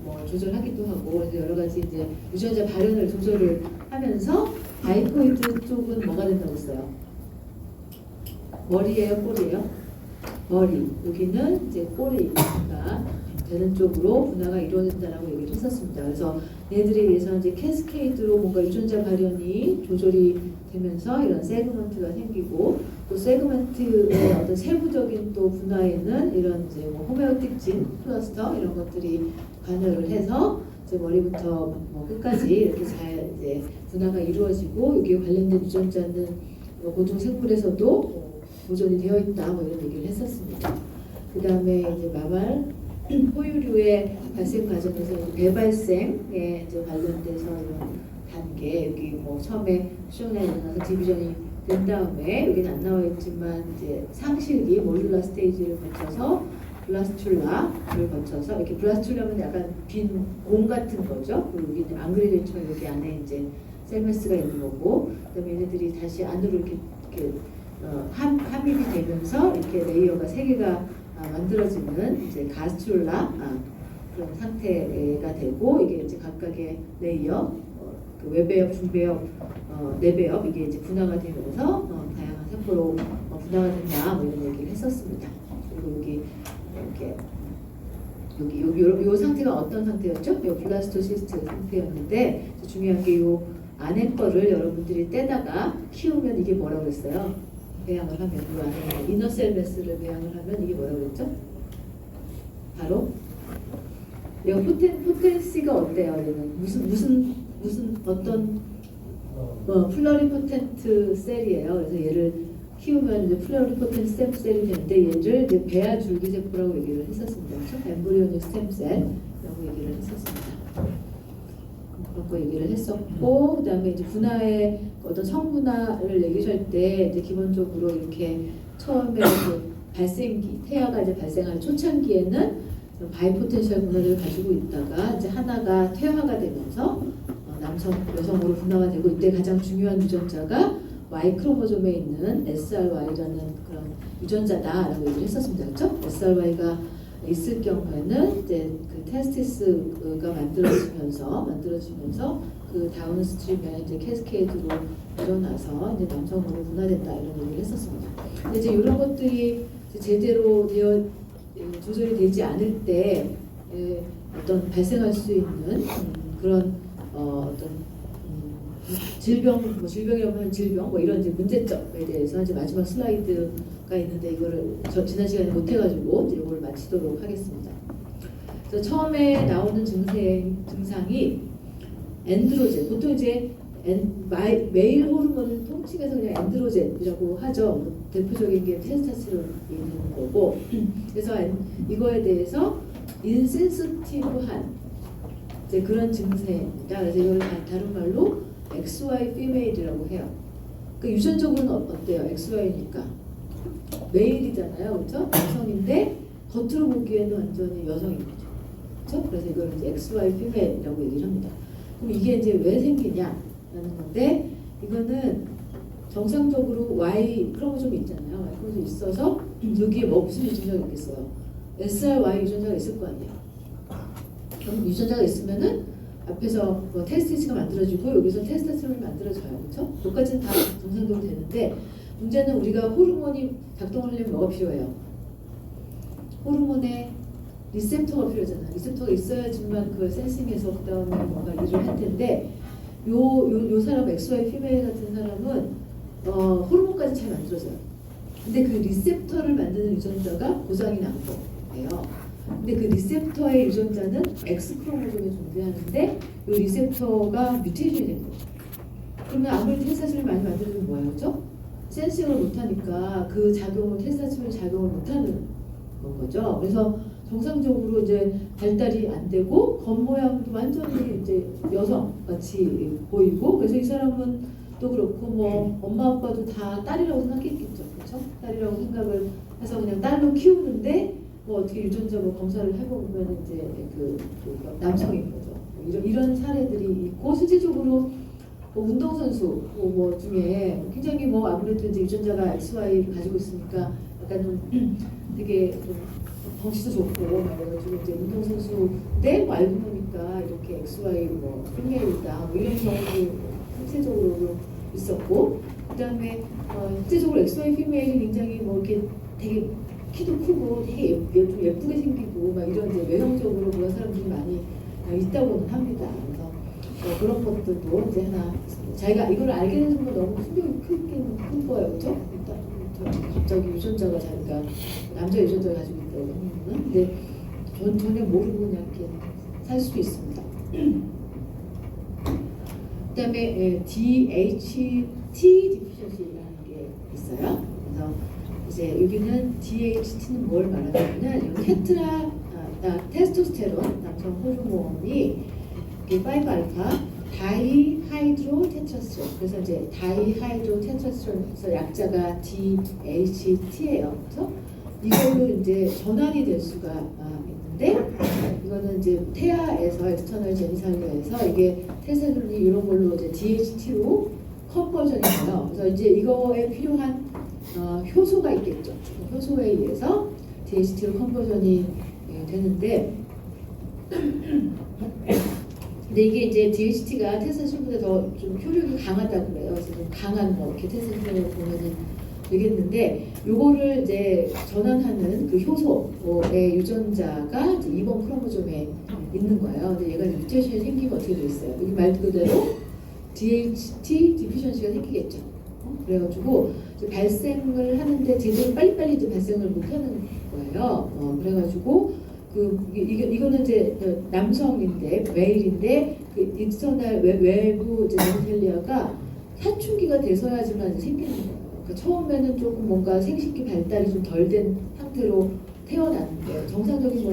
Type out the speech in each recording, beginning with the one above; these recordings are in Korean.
뭐 조절하기도 하고 그래서 여러 가지 이제 유전자 발현을 조절을 하면서 다이포이드 쪽은 뭐가 된다고 했어요? 머리예요, 꼬리예요? 머리. 여기는 이제 꼬리가 되는 쪽으로 분화가 이루어진다라고 얘기를 했었습니다. 그래서 얘들에 의해서 이제 캐스케이드로 뭔가 유전자 발현이 조절이 되면서 이런 세그먼트가 생기고 또 세그먼트의 어떤 세부적인 또 분화에는 이런 이제 뭐 호메오틱 진, 클러스터 이런 것들이 관여를 해서 이제 머리부터 뭐 끝까지 이렇게 잘 이제 분화가 이루어지고 여기에 관련된 유전자는 뭐 고등 생물에서도 보존이 되어 있다 뭐 이런 얘기를 했었습니다. 그 다음에 이제 마말 포유류의 발생 과정에서 대발생에 이제 관련돼서 이런 단계 여기 뭐 처음에 퓨전이 일어나서 디비전이 된 다음에 여기는 안 나와 있지만 이제 상실기 몰룰라 스테이지를 거쳐서 블라스툴라를 거쳐서 이렇게 블라스툴라면 약간 빈 공 같은 거죠. 그리고 여기는 안 그려져 있지만 여기 안에 이제 셀메스가 있는 거고 그다음에 얘네들이 다시 안으로 이렇게 함입이 되면서 이렇게 레이어가 세 개가 만들어지는 이제 가스툴라 그런 상태가 되고 이게 이제 각각의 레이어 그 외배엽, 중배엽, 내배엽 이게 이제 분화가 되면서 다양한 세포로 분화가 된다 뭐 이런 얘기를 했었습니다. 그리고 여기 요 상태가 어떤 상태였죠? 요 블라스토시스트 상태였는데 중요한 게 요 안에 거를 여러분들이 떼다가 키우면 이게 뭐라고 했어요? 배양을 하면 요 안에 이너셀메스를 배양을 하면 이게 뭐라고 했죠? 바로 얘가 포텐시가 어때요? 얘는 무슨 어떤 플러리포텐트 셀이에요. 그래서 얘를 키우면 이제 플러리포텐트 스템 셀이 되는데 얘를 이제 배아 줄기세포라고 얘기를 했었습니다. 그렇죠? 엠브리오닉 스템셀이라고 얘기를 했었습니다. 그렇고 얘기를 했었고 그다음에 이제 분화의 어떤 성분화를 얘기할 때 이제 기본적으로 이렇게 처음에 그 발생기 태아가 이제 발생하는 초창기에는 바이포텐셜 분화를 가지고 있다가 이제 하나가 퇴화가 되면서 남성 여성으로 분화가 되고 이때 가장 중요한 유전자가 Y 크로모솜에 있는 SRY라는 그런 유전자다라고 얘기를 했었습니다. 그렇죠? SRY가 있을 경우에는 이제 그 테스티스가 만들어지면서 그 다운스트림에 이제 캐스케이드로 일어나서 이제 남성으로 분화된다 이런 얘기를 했었습니다. 근데 이제 이런 것들이 이제 제대로 되어 조절이 되지 않을 때 어떤 발생할 수 있는 그런 어떤 질병이라고 하면 질병 뭐 이런 이제 문제점에 대해서 이제 마지막 슬라이드가 있는데 이거를 저 지난 시간에 못 해가지고 이제 이걸 마치도록 하겠습니다. 그래서 처음에 나오는 증상이 엔드로젠 보통 이제 메일 호르몬을 통칭해서 그냥 엔드로젠이라고 하죠. 대표적인 게 테스토스테론이 있는 거고 그래서 이거에 대해서 인센시티브한 이제 그런 증세입니다. 그래서 이걸 다른 말로 XY 피메일이라고 해요. 그 유전적으로는 어때요? XY니까 메일이잖아요, 그렇죠? 여성인데 겉으로 보기에는 완전히 여성인 거죠, 그렇죠? 그래서 이걸 이제 XY 피메일이라고 얘기를 합니다. 그럼 이게 이제 왜 생기냐라는 건데 이거는 정상적으로 Y 크로모솜이 있잖아요. Y 크로모솜이 있어서 여기에 뭐 무슨 유전자가 있겠어요? SRY 유전자가 있을 거 아니에요. 그럼 유전자가 있으면은 앞에서 뭐 테스티스가 만들어지고 여기서 테스토스테론이 만들어져요. 그렇죠? 여기까지는 다 정상적으로 되는데 문제는 우리가 호르몬이 작동을 하려면 뭐가 필요해요? 호르몬의 리셉터가 필요하잖아요. 리셉터가 있어야지만 그걸 센싱해서 그 다음에 뭔가 일을 할 텐데 요 사람 XY 피메일 같은 사람은 호르몬까지 잘 만들어져요. 근데 그 리셉터를 만드는 유전자가 고장이 난 거예요. 근데 그 리셉터의 유전자는 X 크로모솜에 존재하는데 이 리셉터가 뮤테이션이 된 거죠. 그러면 아무리 테스토스테론을 많이 만들면 뭐예요, 그렇죠? 센싱을 못하니까 그 작용을 테스토스테론이 작용을 못하는 건 거죠. 그래서 정상적으로 이제 발달이 안 되고 겉모양도 완전히 이제 여성 같이 보이고 그래서 이 사람은 또 그렇고 뭐 엄마 아빠도 다 딸이라고 생각했겠죠, 그렇죠? 딸이라고 생각을 해서 그냥 딸로 키우는데. 뭐 어떻게 유전자 뭐 검사를 해보면 이제 그 남성인 거죠. 이런 사례들이 있고 실질적으로 뭐 운동선수 뭐 중에 굉장히 뭐 아무래도 이제 유전자가 XY를 가지고 있으니까 약간 좀 되게 좀 덩치도 좋고 막 이래가지고 이제 운동선수 때 뭐 알고 보니까 XY 뭐 피메일이다 뭐 이런 경우도 실제적으로 있었고, 그다음에 실제적으로 XY 피메일이 굉장히 뭐 이렇게 되게 키도 크고 되게 좀 예쁘게 생기고 막 이런 이제 외형적으로 그런 사람들이 많이 있다고는 합니다. 그래서 그런 것들도 이제 하나 있습니다. 자기가 이걸 알게 된 순간 너무 충격이 큰 거예요, 그렇죠? 갑자기 유전자가 자기가 남자 유전자를 가지고 있다고 하는, 근데 전혀 모르고 그냥 이렇게 살 수도 있습니다. 그다음에 DHT 디피션시라는 게 있어요. 그래서 이제 여기는 DHT는 뭘 말하냐면은 테스토스테론 남성 호르몬이 5알파 다이하이드로테스토스테론, 그래서 이제 다이하이드로테스토스테론에서 약자가 DHT예요. 그래서 이걸로 이제 전환이 될 수가 있는데, 이거는 이제 태아에서 엑스터널 제니탈리아에서 이게 테스토스테론이 이런 걸로 이제 DHT로 컨버전이 돼요. 그래서 이제 이거에 필요한 효소가 있겠죠. 효소에 의해서 DHT로 컨버전이 되는데, 근데 이게 이제 DHT가 테스토스테론보다 더 좀 효력이 강하다고 그래요. 그래서 좀 강한 뭐 이렇게 테스토스테론을 보면은 되겠는데, 요거를 이제 전환하는 그 효소의 유전자가 이제 2번 크로모솜에 있는 거예요. 근데 얘가 뮤테이션이 생기면 어떻게 돼 있어요? 여기 말 그대로 DHT 디피션시가 생기겠죠. 그래가지고 발생을 하는데 제대로 빨리빨리 이제 발생을 못하는 거예요. 그래가지고 이거는 이제 남성인데 메일인데 그 익스터널 외부 이제 제니탈리아가 사춘기가 돼서야지만 이제 생기는 거예요. 그러니까 처음에는 조금 뭔가 생식기 발달이 좀 덜 된 상태로 태어났는데, 정상적인 뭐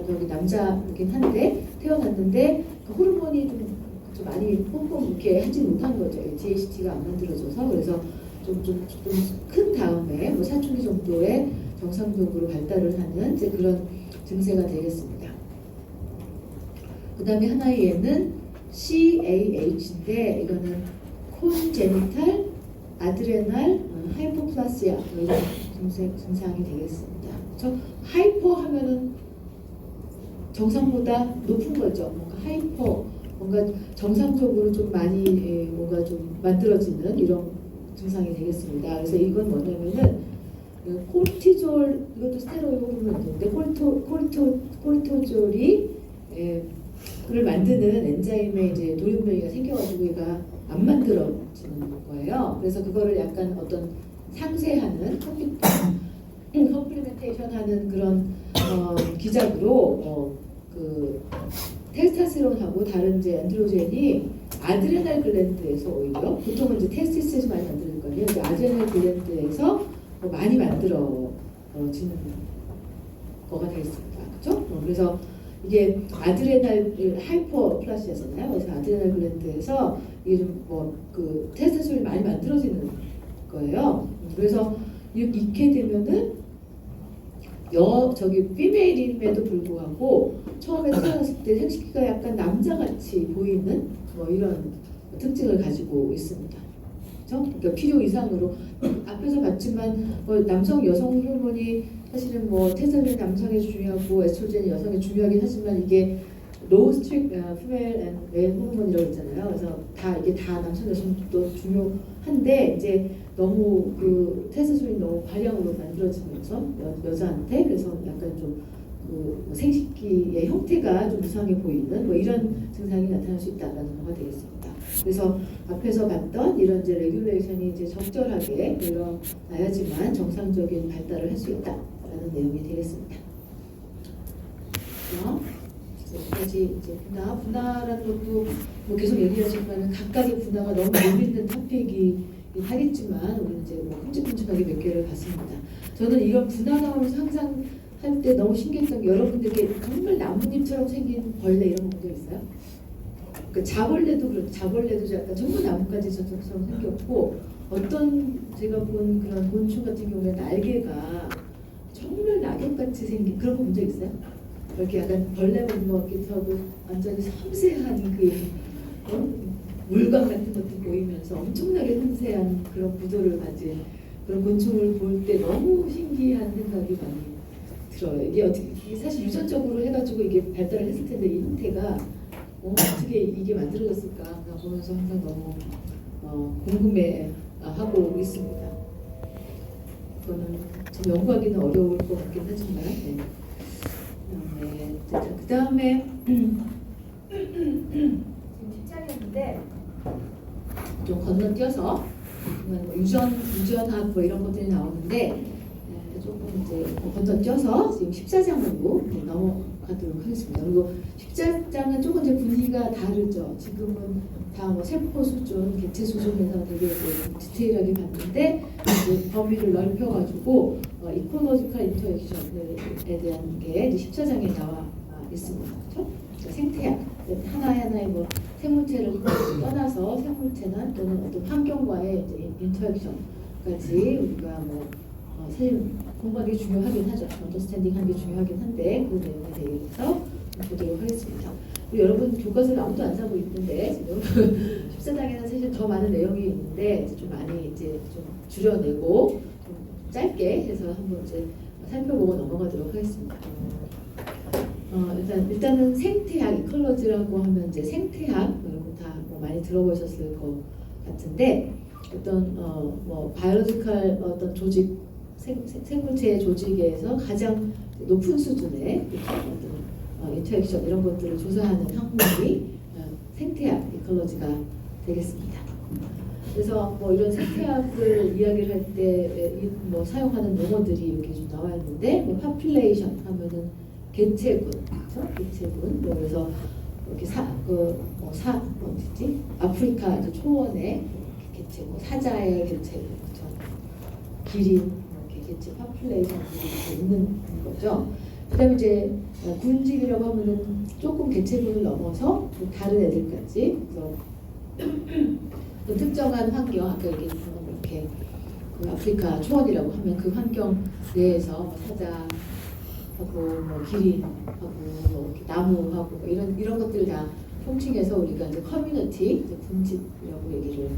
저기 남자이긴 한데 태어났는데 그 호르몬이 좀 많이 뿜뿜 이렇게 하지 못한 거죠. DHT가 안 만들어져서. 그래서 좀 큰 다음에 뭐 사춘기 정도의 정상적으로 발달을 하는 이제 그런 증세가 되겠습니다. 그 다음에 하나의 예는 CAH인데, 이거는 콘제니탈 아드레날 하이포플라시아 이런 증상이 되겠습니다. 그렇죠? 하이퍼 하면은 정상보다 높은 거죠. 뭔가 하이퍼, 뭔가 정상적으로 좀 많이 뭔가 좀 만들어지는 이런 증상이 되겠습니다. 그래서 이건 뭐냐면은 콜티졸, 이것도 스테로이드 호르몬인데 콜티졸이 그를 만드는 엔자임에 이제 돌연변이가 생겨가지고 얘가 안 만들어지는 거예요. 그래서 그거를 약간 어떤 상쇄하는 컴플리멘테이션하는 그런 기작으로 그 테스토스테론하고 다른 이제 안드로젠이 아드레날 글랜드에서 오히려, 보통은 이제 테스티스에서 많이 만드는 거예요. 이제 아드레날 글랜드에서 많이 만들어지는 거가 되겠습니다. 그렇죠? 그래서 이게 아드레날 하이퍼플라시아잖아요. 그래서 아드레날 글랜드에서 이게 좀 뭐 그 테스토스테론이 많이 만들어지는 거예요. 그래서 이렇게 되면은 저기 피메일임에도 불구하고 처음에 태어났을 때 생식기가 약간 남자같이 보이는 뭐 이런 특징을 가지고 있습니다. 그렇죠? 그러니까 필요 이상으로 앞에서 봤지만 뭐 남성 여성 호르몬이 사실은 뭐 테스토스테론이 남성에 중요하고 에스트로겐이 여성에 중요하긴 하지만 이게 로우 스트릭 피메일 앤 메일 호르몬이라고 있잖아요. 그래서 이게 다 남성 여성도 중요한데, 이제 너무 그 테스토스테론이 너무 과량으로 만들어지면서 여자한테, 그래서 약간 좀그 생식기의 형태가 좀 이상해 보이는 뭐 이런 증상이 나타날 수 있다라는 거가 되겠습니다. 그래서 앞에서 봤던 이런 이제 레귤레이션이 이제 적절하게 일어나야지만 정상적인 발달을 할 수 있다라는 내용이 되겠습니다. 여기까지 이제 분화라는 것도 뭐 계속 얘기하지만 각각의 분화가 너무 재밌는 토픽이긴 하겠지만, 우리는 이제 뭐 큼직큼직하게 몇 개를 봤습니다. 저는 이런 분화 나오면서 항상 할 때 너무 신기했던 게, 여러분들께 정말 나뭇잎처럼 생긴 벌레 이런 거 본 적 있어요? 그 자벌레도 그렇고, 자벌레도 약간 정말 나뭇가지처럼 생겼고, 어떤 제가 본 그런 곤충 같은 경우에 날개가 정말 낙엽같이 생긴 그런 거 본 적 있어요? 이렇게 약간 벌레 보는 것 같기도 하고 완전히 섬세한 그 물감 같은 것도 보이면서 엄청나게 섬세한 그런 구도를 가진 그런 곤충을 볼 때 너무 신기한 생각이 많이 들어요. 이게 어떻게, 이게 사실 유전적으로 해가지고 이게 발달을 했을 텐데 이 형태가 어떻게 이게 만들어졌을까 나 보면서 항상 너무 궁금해하고 있습니다. 그거는 좀 연구하기는 어려울 것 같긴 하지만 그 다음에 지금 10장이었는데 좀 건너뛰어서 유전학 뭐 이런 것들이 나오는데 조금 이제 건너뛰어서 지금 14장으로 넘어가도록 하겠습니다. 그리고 14장은 조금 이제 분위기가 다르죠. 지금은 다 뭐 세포 수준, 개체 수준에서 되게 디테일하게 봤는데 이제 범위를 넓혀가지고 이코노지컬 인터액션에 대한 게 이제 14장에 나와 있습니다. 그렇죠? 생태학 하나하나의 뭐 생물체를 떠나서 생물체나 또는 어떤 환경과의 이제 인터액션까지 우리가 사실 공부하는 게 중요하긴 하죠. 언더스탠딩 하는 게 중요하긴 한데 그 내용에 대해서 보도록 하겠습니다. 여러분 교과서를 아무도 안 사고 있는데 지금 14장에는 사실 더 많은 내용이 있는데 좀 많이 이제 좀 줄여내고 좀 짧게 해서 한번 이제 살펴보고 넘어가도록 하겠습니다. 일단은 생태학, 이컬러지라고 하면 이제 생태학 여러분 다 많이 들어보셨을 것 같은데 어떤 바이올로지컬 어떤 조직 생물체의 조직에서 가장 높은 수준의 어떤 인터액션 이런 것들을 조사하는 학문이 생태학, 이컬러지가 되겠습니다. 그래서 이런 생태학을 이야기를 할 때 사용하는 용어들이 여기 좀 나와 있는데 population 하면은 개체군, 그렇죠? 개체군. 그래서 이렇게 어디지? 아프리카 초원의 개체군, 사자의 개체군, 그렇죠? 기린 이렇게 개체 population이 있는 거죠. 그다음에 이제 군집이라고 하면은 조금 개체군을 넘어서 다른 애들까지 그래서 특정한 환경 아까 얘기했던 이렇게 그 아프리카 초원이라고 하면 그 환경 내에서 사자하고 기린하고 이렇게 나무하고 이런 것들 다 통칭해서 우리가 이제 커뮤니티 이제 군집이라고 얘기를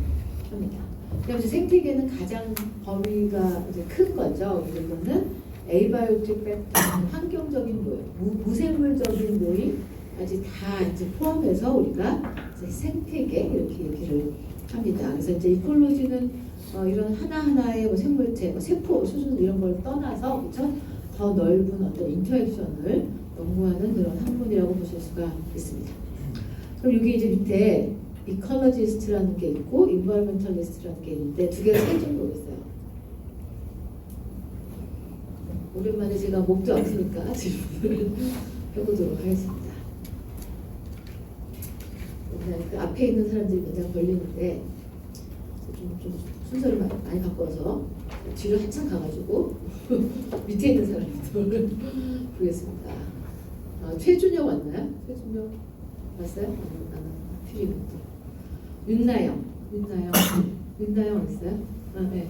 합니다. 그다음에 이제 생태계는 가장 범위가 이제 큰 거죠. 이거는 에이바이오틱 팩터, 환경적인 모임, 무생물적인 모임까지 다 이제 포함해서 우리가 이제 생태계 이렇게 얘기를 합니다. 그래서 이제 이콜로지는 이런 하나하나의 생물체, 세포 수준 이런 걸 떠나서 그렇죠? 더 넓은 어떤 인터액션을 연구하는 그런 학문이라고 보실 수가 있습니다. 그럼 여기 이제 밑에 이컬러지스트라는 게 있고 인바이러멘털리스트라는 게 있는데 두 개가 차이점이 뭐겠어요? 오랜만에 제가 목도 아프니까 질문을 해보도록 하겠습니다. 그 앞에 있는 사람들이 맨날 걸리는데 좀 순서를 많이 바꿔서 뒤로 한참 가가지고 밑에 있는 사람들 보겠습니다. 최준혁 왔나요? 최준혁 왔어요? 나는 필요부터. 윤나영 있어요? 네.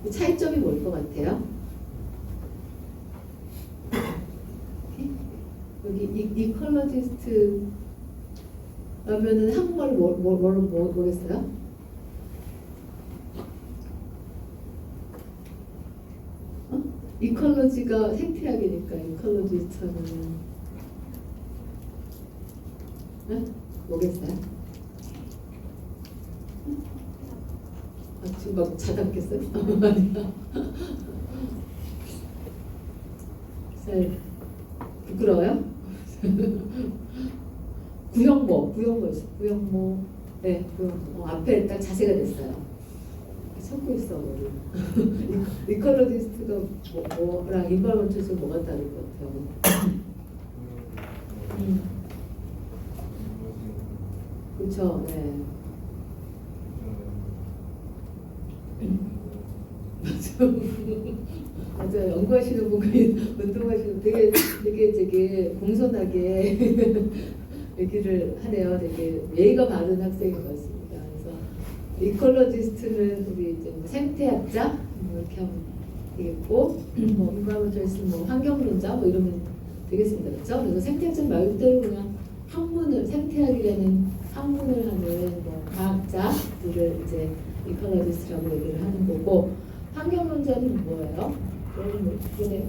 차이점이 뭘 것 같아요? 여기 이컬러지스트 라면은 한국말로 뭐겠어요? 이컬러지가 생태학이니까 이컬러지스트 하면은 뭐겠어요? 지금 막 자답겠어요? 아니야. 부끄러워요? 구형모 있어. 구형모. 네, 앞에 딱 자세가 됐어요. 찾고 있어, 머리. 이컬러지스트가 뭐랑 인바이러먼털리스트가 뭐가 다를 것 같아요? 그렇죠, 네. 맞아요. 연구하시는 분이 운동하시는 되게 공손하게 얘기를 하네요. 되게 예의가 바른 학생인 것 같습니다. 그래서 이컬러지스트는 우리 이제 생태학자 이렇게 하면 되겠고, 인바이러먼털리스트 환경론자 이러면 되겠습니다. 그렇죠? 그래서 생태학자 말 그대로 그냥 학문을 생태학이라는 학문을 하는 과학자들을 이제 이컬러지스트라고 얘기를 하는 거고, 환경론자는 뭐예요? 여러분 이번에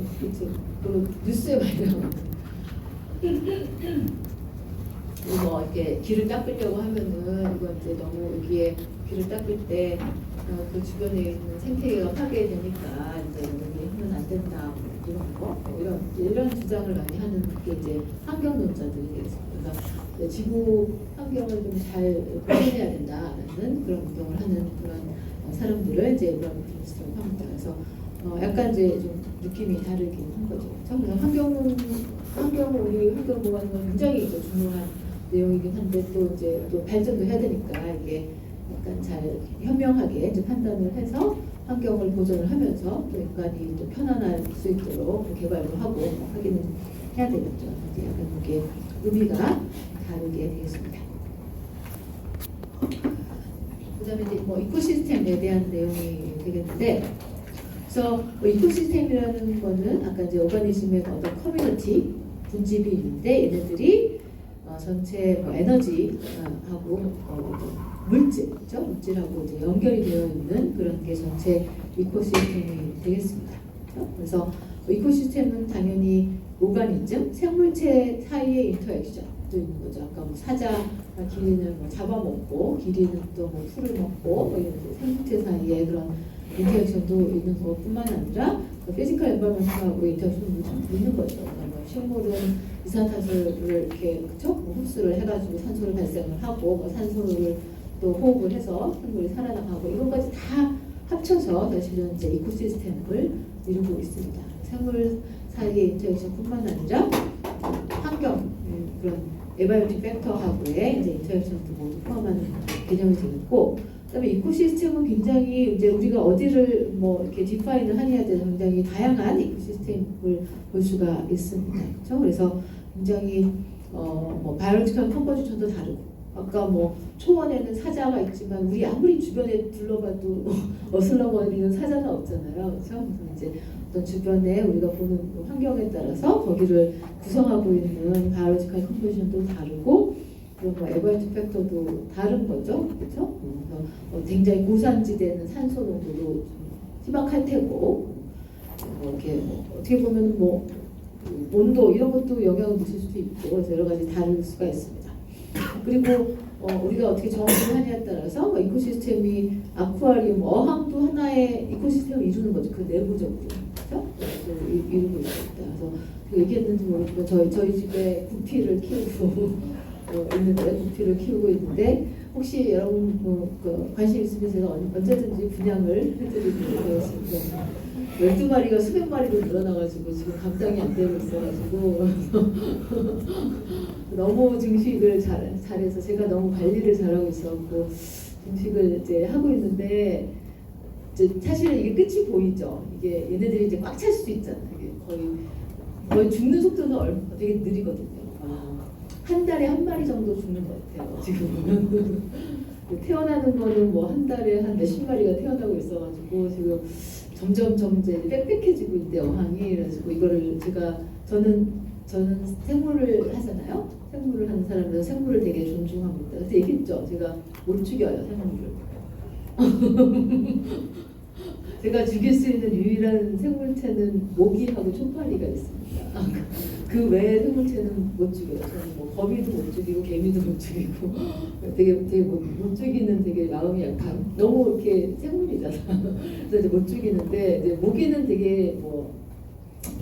뉴스에 많이 나오는 이렇게 길을 닦으려고 하면은 이건 이제 너무 여기에 길을 닦을 때 그 주변에 있는 생태계가 파괴되니까 이제 여기 하면 안 된다 뭐 이런 거 이런 주장을 많이 하는 게 이제 환경론자들이 되겠습니다. 그러니까 지구 환경을 좀 잘 보존해야 된다라는 그런 운동을 하는 그런 사람들을 이제 에버리스트라고 합니다. 그래서 약간 이제 좀 느낌이 다르긴 한 거죠. 그래서 우리 환경 보호하는 건 굉장히 이제 중요한 내용이긴 한데 또 발전도 해야 되니까 이게 약간 잘 현명하게 이제 판단을 해서 환경을 보존을 하면서 또 인간이 또 편안할 수 있도록 개발도 하고 하기는 해야 되겠죠. 이제 약간 이게 의미가 다르게 되겠습니다. 그다음에 이제 뭐 이코시스템에 대한 내용이 되겠는데, 그래서 뭐 이코시스템이라는 거는 아까 이제 오가니즘의 어떤 커뮤니티 분집이 있는데 얘네들이 전체 뭐 에너지하고 물질, 그렇죠? 물질하고 이제 연결이 되어 있는 그런 게 전체 이코시스템이 되겠습니다. 그렇죠? 그래서 이코시스템은 당연히 오가니즘, 생물체 사이의 인터액션도 있는 거죠. 아까 뭐 사자가 기린을 뭐 잡아먹고 기린은 또 뭐 풀을 먹고 뭐 이런 생물체 사이의 그런 인터액션도 있는 것뿐만 아니라 피지컬 엠바이먼트하고 인터액션도 있는 거죠. 그러니까 식물은 이산화탄소를 이렇게 그쵸? 뭐 흡수를 해가지고 산소를 발생을 하고 뭐 산소를 또 호흡을 해서 생물이 살아나가고 이것까지 다 합쳐서 사실은 이제 이코시스템을 이루고 있습니다. 생물 사이의 인터액션뿐만 아니라 환경 그런 에바이오틱 팩터하고의 이제 인터액션도 모두 포함하는 개념이 되겠고, 그다음에 이코시스템은 굉장히 이제 우리가 어디를 뭐 이렇게 디파인을 하냐에 대해서 굉장히 다양한 이코시스템을 볼 수가 있습니다. 그렇죠? 그래서 굉장히 뭐 바이올로지컬 컴포지션도 다르고. 아까 뭐 초원에는 사자가 있지만 우리 아무리 주변에 둘러봐도 어슬렁거리는 사자는 없잖아요. 그렇죠? 그래서 이제 어떤 주변에 우리가 보는 환경에 따라서 거기를 구성하고 있는 바이올로지컬 컴포지션도 다르고 그리고 뭐 에버리티 팩터도 다른 거죠. 그렇죠? 그래서 굉장히 고산지대는 산소 농도도 희박할 테고 이렇게 어떻게 보면 뭐 온도 이런 것도 영향을 미칠 수도 있고 그래서 여러 가지 다를 수가 있습니다. 그리고 우리가 어떻게 정의를 하냐에 따라서 이코시스템이 아쿠아리움, 어항도 하나의 이코시스템을 이루는 거죠. 그 내부적으로. 그렇죠? 이루고 있습니다. 그래서 그 얘기했는지 모르겠지만 저희 집에 구피를 키우고 있는데 구피를 키우고 있는데 혹시 여러분 관심 있으면 제가 언제든지 분양을 해드리도록 하겠습니다. 12마리가 수백 마리로 늘어나가지고 지금 감당이 안 되고 있어가지고 너무 증식을 잘해서 제가 너무 관리를 잘하고 있었고 증식을 이제 하고 있는데 이제 사실은 이게 끝이 보이죠. 이게 얘네들이 이제 꽉 찰 수도 있잖아요. 이게 거의 죽는 속도는 되게 느리거든요. 한 달에 한 마리 정도 죽는 것 같아요. 지금 보면 태어나는 거는 뭐 한 달에 한 몇십 마리가 태어나고 있어가지고 지금 점점 이제 빽빽해지고 있는데 어항이 그래가지고 이거를 저는 생물을 하잖아요. 생물을 하는 사람들은 생물을 되게 존중합니다. 그래서 얘기했죠. 제가 못 죽여요 생물을. 제가 죽일 수 있는 유일한 생물체는 모기하고 초파리가 있습니다. 그 외의 생물체는 못 죽여요. 저는 뭐 거미도 못 죽이고 개미도 못 죽이고 되게 못 죽이는 되게 마음이 약간 너무 이렇게 생물이잖아. 그래서 이제 못 죽이는데 이제 모기는 되게 뭐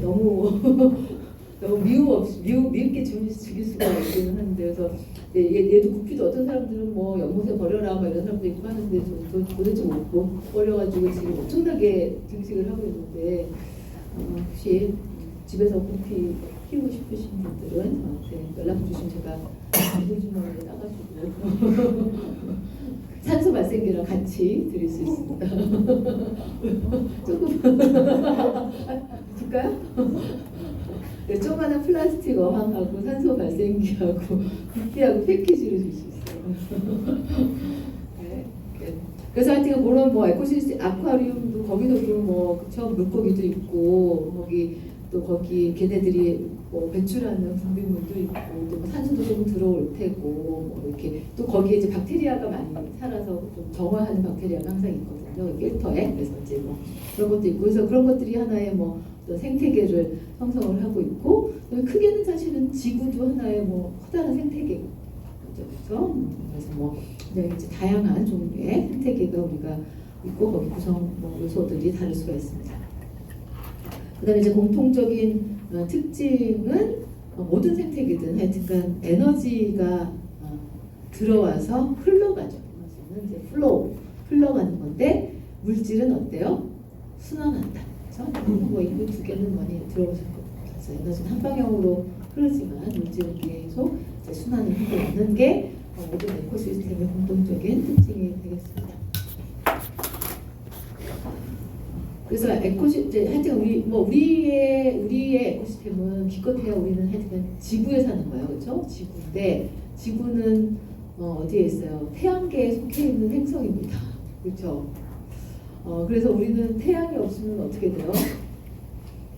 너무 미흡게 죽일 수가 있기는 한데 그래서 얘도 구피도 어떤 사람들은 뭐 연못에 버려라 막 이런 사람도 있고 하는데 저 도대체 못 버려가지고 지금 엄청나게 증식을 하고 있는데 혹시 집에서 구피 키우고 싶으신 분들은 저한테 연락 주시면 제가 주머니에 따가지고 산소 발생기랑 같이 드릴 수 있습니다. 조금 줄까요? 네, 조그마한 플라스틱 어항하고 산소 발생기하고 구피하고 패키지로 줄 수 있어요. 네, 그래서 하여튼 그런 뭐 에코시스템 아쿠아리움도 거기도 그런 뭐 그쵸 물고기도 있고 거기 걔네들이 뭐 배출하는 분비물도 있고 또 산소도 좀 들어올 테고 뭐 이렇게 또 거기에 이제 박테리아가 많이 살아서 좀 정화하는 박테리아가 항상 있거든요. 필터에. 그래서 이제 뭐 그런 것도 있고 그래서 그런 것들이 하나의 뭐 어떤 생태계를 형성을 하고 있고 크게는 사실은 지구도 하나의 뭐 커다란 생태계 그렇죠? 그래서 뭐 굉장히 이제 다양한 종류의 생태계가 우리가 있고 거기 구성 요소들이 다를 수가 있습니다. 그다음에 이제 공통적인 특징은 모든 생태계든 하여튼간 에너지가 들어와서 흘러가죠. 에너지는 이제 흘러가는 건데 물질은 어때요? 순환한다. 그렇죠? 뭐 이거 두 개는 많이 들어보셨을 거예요. 그래서 에너지는 한 방향으로 흐르지만 물질은 계속 이제 순환을 하고 있는 게 모든 에코시스템의 공통적인 특징이 되겠습니다. 그래서 하여튼 우리의 에코시스템은 기껏해야 우리는 하여튼 지구에 사는 거예요, 그렇죠? 지구인데 지구는 어디에 있어요? 태양계에 속해 있는 행성입니다, 그렇죠? 그래서 우리는 태양이 없으면 어떻게 돼요?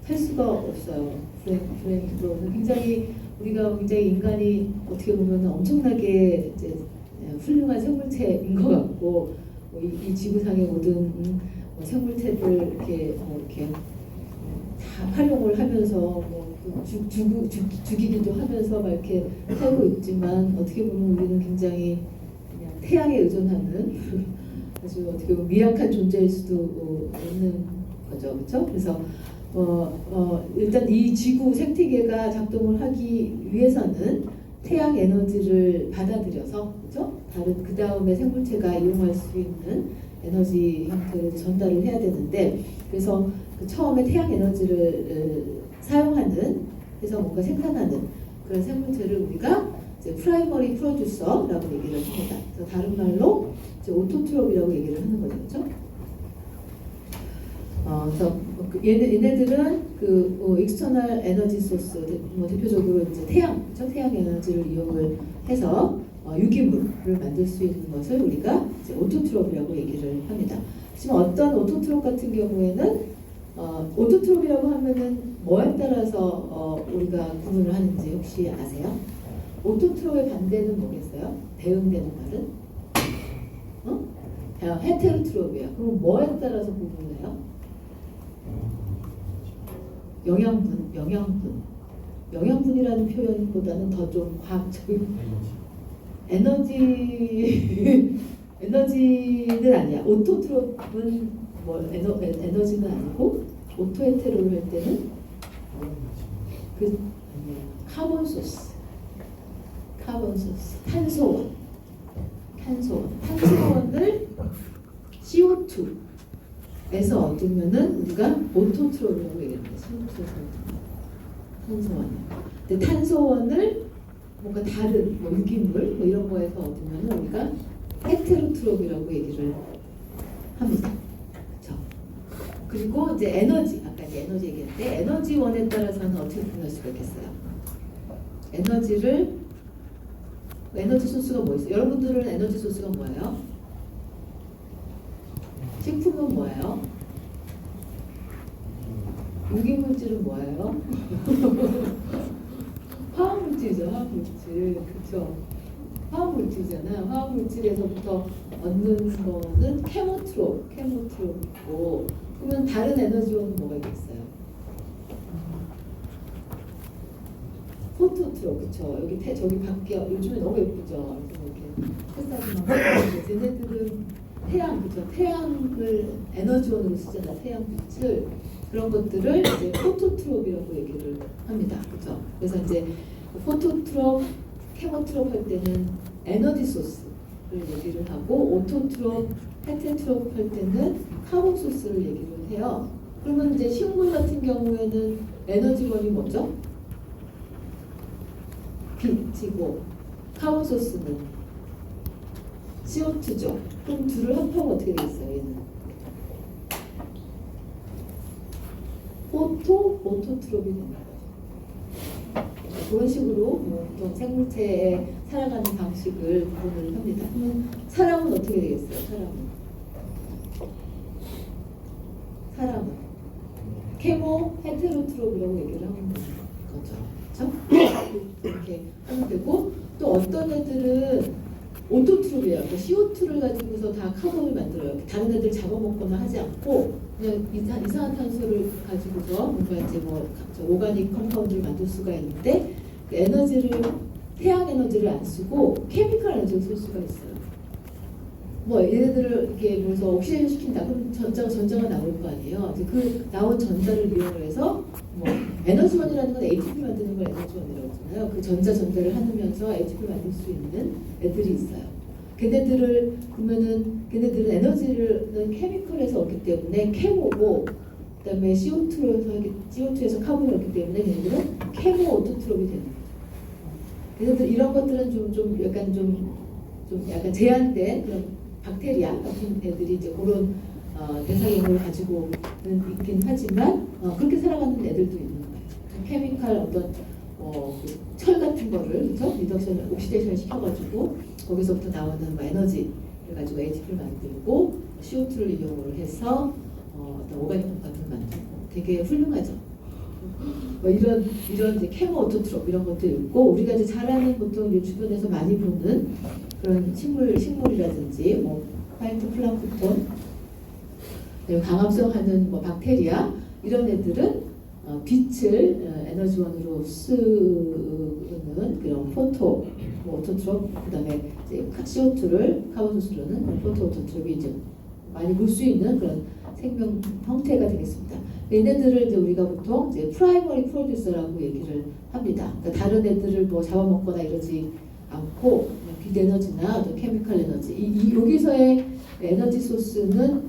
살 수가 없어요. 불행으로 우리가 굉장히 인간이 어떻게 보면 엄청나게 이제 훌륭한 생물체인 것 같고 이 지구상의 모든 생물체들 이렇게 다 활용을 하면서 죽이기도 하면서 막 이렇게 살고 있지만 어떻게 보면 우리는 굉장히 그냥 태양에 의존하는 아주 어떻게 보면 미약한 존재일 수도 있는 거죠, 그렇죠? 그래서 일단 이 지구 생태계가 작동을 하기 위해서는 태양 에너지를 받아들여서 그렇죠? 그 다음에 생물체가 이용할 수 있는 에너지 형태를 전달을 해야 되는데 그래서 처음에 태양 에너지를 사용하는 해서 뭔가 생산하는 그런 생물체를 우리가 이제 프라이머리 프로듀서라고 얘기를 합니다. 그래서 다른 말로 이제 오토트롭이라고 얘기를 하는 거죠, 그렇죠? 그래서 얘네들은 익스터널 에너지 소스 대표적으로 이제 그렇죠? 태양 에너지를 이용을 해서 유기물을 만들 수 있는 것을 우리가 이제 오토트롭이라고 얘기를 합니다. 지금 어떤 오토트롭 같은 경우에는 오토트롭이라고 하면은 뭐에 따라서 우리가 구분을 하는지 혹시 아세요? 오토트롭의 반대는 뭐겠어요? 대응되는 말은? 헤테로트롭이야. 그럼 뭐에 따라서 구분을 해요? 영양분이라는 표현보다는 더 좀 과학적인 에너지는 아니야. 오토트롭은 에너지는 아니고 오토헤테로를 할 때는 카본 소스, 탄소원을 CO2에서 얻으면은 우리가 오토트롭이라고 얘기합니다. 탄소원. 근데 탄소원을 뭔가 다른 유기물 이런 거에서 얻으면은 우리가 헤테로트롭이라고 얘기를 합니다. 그렇죠? 그리고 이제 아까 이제 에너지 얘기했는데 에너지원에 따라서는 어떻게 구분할 수가 있겠어요? 에너지 소스가 뭐 있어요? 여러분들은 에너지 소스가 뭐예요? 식품은 뭐예요? 유기물질은 뭐예요? 화학물질이죠, 화학물질. 그렇죠? 화학물질이잖아요. 화학물질에서부터 얻는 거는 케모트롭이고 그러면 다른 에너지원은 뭐가 있겠어요? 포토트롭, 그렇죠? 여기 저기 밖에 요즘에 너무 예쁘죠? 이렇게 햇살이 쟤네들은 그렇죠? 태양을 에너지원으로 쓰잖아, 태양빛을. 그런 것들을 이제 포토트롭이라고 얘기를 합니다. 그렇죠? 그래서 이제 포토트롭, 케모트롭 할 때는 에너지 소스를 얘기를 하고 오토트롭, 헤테트롭 할 때는 카본 소스를 얘기를 해요. 그러면 이제 식물 같은 경우에는 에너지원이 뭐죠? 빛이고 카본 소스는 CO2죠. 그럼 둘을 합하면 어떻게 되겠어요? 얘는 오토트롭이 되는 거죠. 그런 식으로 보통 생물체의 살아가는 방식을 구분을 합니다. 그러면 사람은 어떻게 되겠어요? 사람은 케모 헤테로트롭이라고 얘기를 하는 거죠. 그렇죠? 이렇게 하면 되고 또 어떤 애들은 오토트롭이에요. 그러니까 CO2를 가지고서 다 카본을 만들어요. 다른 애들 잡아먹거나 하지 않고 그냥 이산화탄소를 가지고서 뭔가 이제 오가닉 컴파운드를 만들 수가 있는데 그 에너지를 태양 에너지를 안 쓰고 케미컬 에너지를 쓸 수가 있어요. 뭐 얘네들을 이렇게 뭐서 옥시전 시킨다 그럼 전자가 나올 거 아니에요. 이제 그 나온 전자를 이용을 해서 뭐 에너지원이라는 건 ATP 만드는 걸 에너지원이라고 하잖아요. 그 전자를 하면서 ATP 만들 수 있는 애들이 있어요. 걔네들을 보면은 걔네들은 에너지를 케미컬에서 얻기 때문에 케모고 그다음에 CO2에서 카본을 얻기 때문에 걔네들은 케모 오토트롭이 되는 거죠. 걔네들 이런 것들은 좀 약간 제한된 그런 박테리아 같은 애들이 이제 그런 대사량을 가지고는 있긴 하지만 그렇게 살아가는 애들도 있는 거예요. 케미컬 어떤 그철 같은 거를 그죠? 리덕션, 옥시데이션 시켜가지고 거기서부터 나오는 뭐 에너지를 가지고 ATP를 만들고 CO2를 이용을 해서 어떤 오가닉 컴파운드를 만들고 되게 훌륭하죠. 뭐 이런 이제 케모 오토트롭 이런 것도 있고 우리가 이제 잘 아는 보통 주변에서 많이 보는 그런 식물이라든지 뭐 파이토 플랑크톤, 강합성하는 뭐 박테리아 이런 애들은 빛을 에너지원으로 쓰는 그런 포토 뭐 오토트롭 그다음에 이제 CO2를 카본 수소로는 포토 오토트롭이 이제 많이 볼 수 있는 그런 생명 형태가 되겠습니다. 얘네들을 이제 우리가 보통 이제 프라이머리 프로듀서라고 얘기를 합니다. 그러니까 다른 애들을 뭐 잡아먹거나 이러지 않고 빛 에너지나 어떤 케미컬 에너지 여기서의 에너지 소스는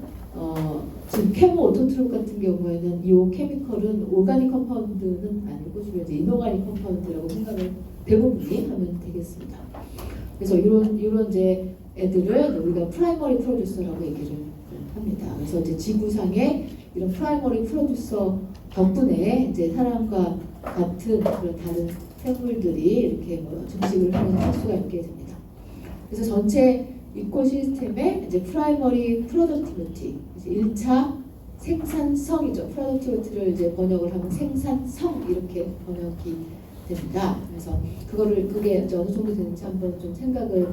지금 케모 오토트롭 같은 경우에는 이 케미컬은 오가닉 컴파운드는 아니고 주로 이제 이노가닉 컴파운드라고 생각을 대부분이 하면 되겠습니다. 그래서 이런 이제 애들을 우리가 프라이머리 프로듀서라고 얘기를 합니다. 그래서 이제 지구상의 이런 프라이머리 프로듀서 덕분에 이제 사람과 같은 그런 다른 생물들이 이렇게 뭐 증식을 할 수가 있게 됩니다. 그래서 전체 이코시스템의 이제 프라이머리 프로덕티비티, 1차 생산성이죠. 프로덕티비티를 이제 번역을 하면 생산성 이렇게 번역이 됩니다. 그래서 그게 어느 정도 되는지 한번 좀 생각을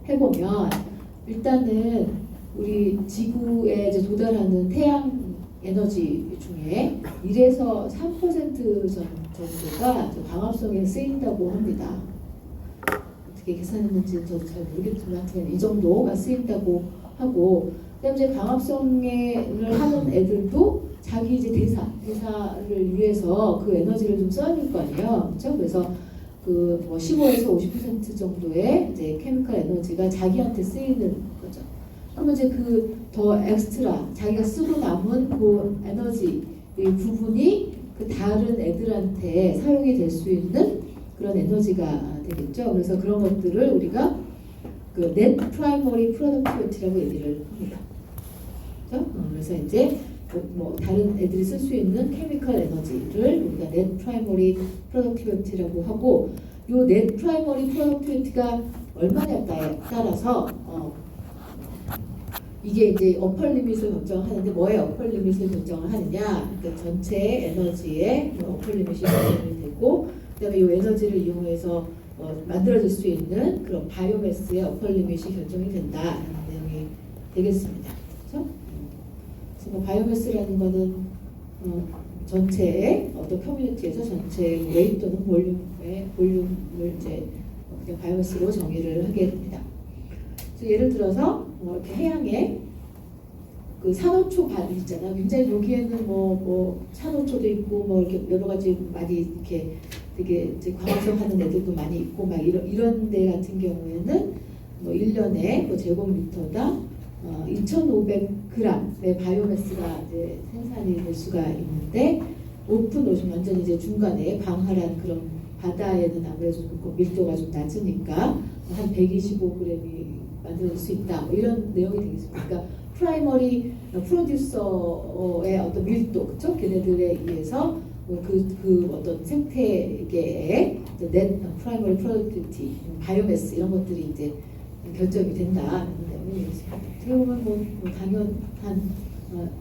해보면 일단은 우리 지구에 이제 도달하는 태양 에너지 중에 1에서 3% 정도가 광합성에 쓰인다고 합니다. 어떻게 계산했는지 저도 잘 모르겠지만 이 정도가 쓰인다고 하고 그다음에 이제 광합성을 하는 애들도 자기 이제 대사를 위해서 그 에너지를 좀 써야 될 거 아니에요. 그렇죠? 그래서 그 뭐 15에서 50% 정도의 이제 케미컬 에너지가 자기한테 쓰이는 거죠. 그러면 이제 그 더 엑스트라 자기가 쓰고 남은 그 에너지 부분이 그 다른 애들한테 사용이 될 수 있는 그런 에너지가 되겠죠. 그래서 그런 것들을 우리가 그 net primary productivity라고 얘기를 합니다. 그렇죠? 그래서 이제 뭐 다른 애들이 쓸 수 있는 케미컬 에너지를 우리가 net primary productivity라고 하고 요 net primary productivity가 얼마냐에 따라서 이게 이제 어펄 리밋을 결정하는데 뭐의 어펄 리밋을 결정을 하느냐? 그러니까 전체 에너지의 어펄 리밋이 결정이 되고 그다음에 이 에너지를 이용해서 만들어질 수 있는 그런 바이오매스의 어펄 리밋이 결정이 된다라는 내용이 되겠습니다. 그렇죠? 그래서 뭐 바이오매스라는 거는 전체의 어떤 커뮤니티에서 전체 웨이트 또는 볼륨을 이제 그냥 바이오매스로 정의를 하게 됩니다. 예를 들어서 이렇게 해양에 그 산호초 밭 있잖아요. 굉장히 여기에는 뭐 산호초도 있고 뭐 이렇게 여러 가지 많이 이렇게 되게 이제 광합성하는 애들도 많이 있고 막 이런 데 같은 경우에는 뭐 1년에 뭐 제곱미터당 2,500g의 바이오매스가 이제 생산이 될 수가 있는데 오픈 오션 완전 이제 중간에 광활한 그런 바다에는 아무래도 그 밀도가 좀 낮으니까 한 125g이 만들 수 있다. 뭐 이런 내용이 되겠습니다. 그러니까 프라이머리 프로듀서의 어떤 밀도, 그렇죠? 걔네들에 의해서 그 어떤 생태계의 넷 프라이머리 프로덕티비티, 바이오매스 이런 것들이 이제 결정이 된다는 내용이 되겠습니다. 어떻게 보면 뭐 당연한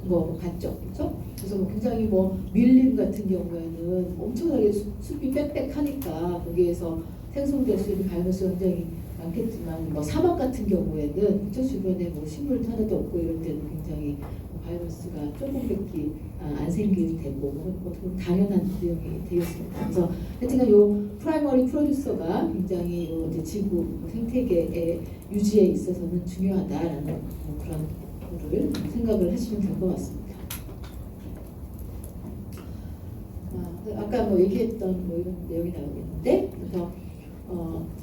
뭐 같죠, 그렇죠? 그래서 뭐 굉장히 뭐 밀림 같은 경우에는 엄청나게 숲이 빽빽하니까 거기에서 생성될 수 있는 바이오매스가 굉장히 많겠지만 뭐 사막 같은 경우에는 그쵸? 주변에 뭐 식물도 하나도 없고 이럴 때는 굉장히 바이러스가 조금밖에 안 생기게 되고 뭐 당연한 내용이 되겠습니다. 그래서 하여튼 요 프라이머리 프로듀서가 굉장히 요 이제 지구 생태계의 유지에 있어서는 중요하다라는 뭐 그런 거를 생각을 하시면 될 것 같습니다. 아까 뭐 얘기했던 뭐 이런 내용이 나오겠는데, 그래서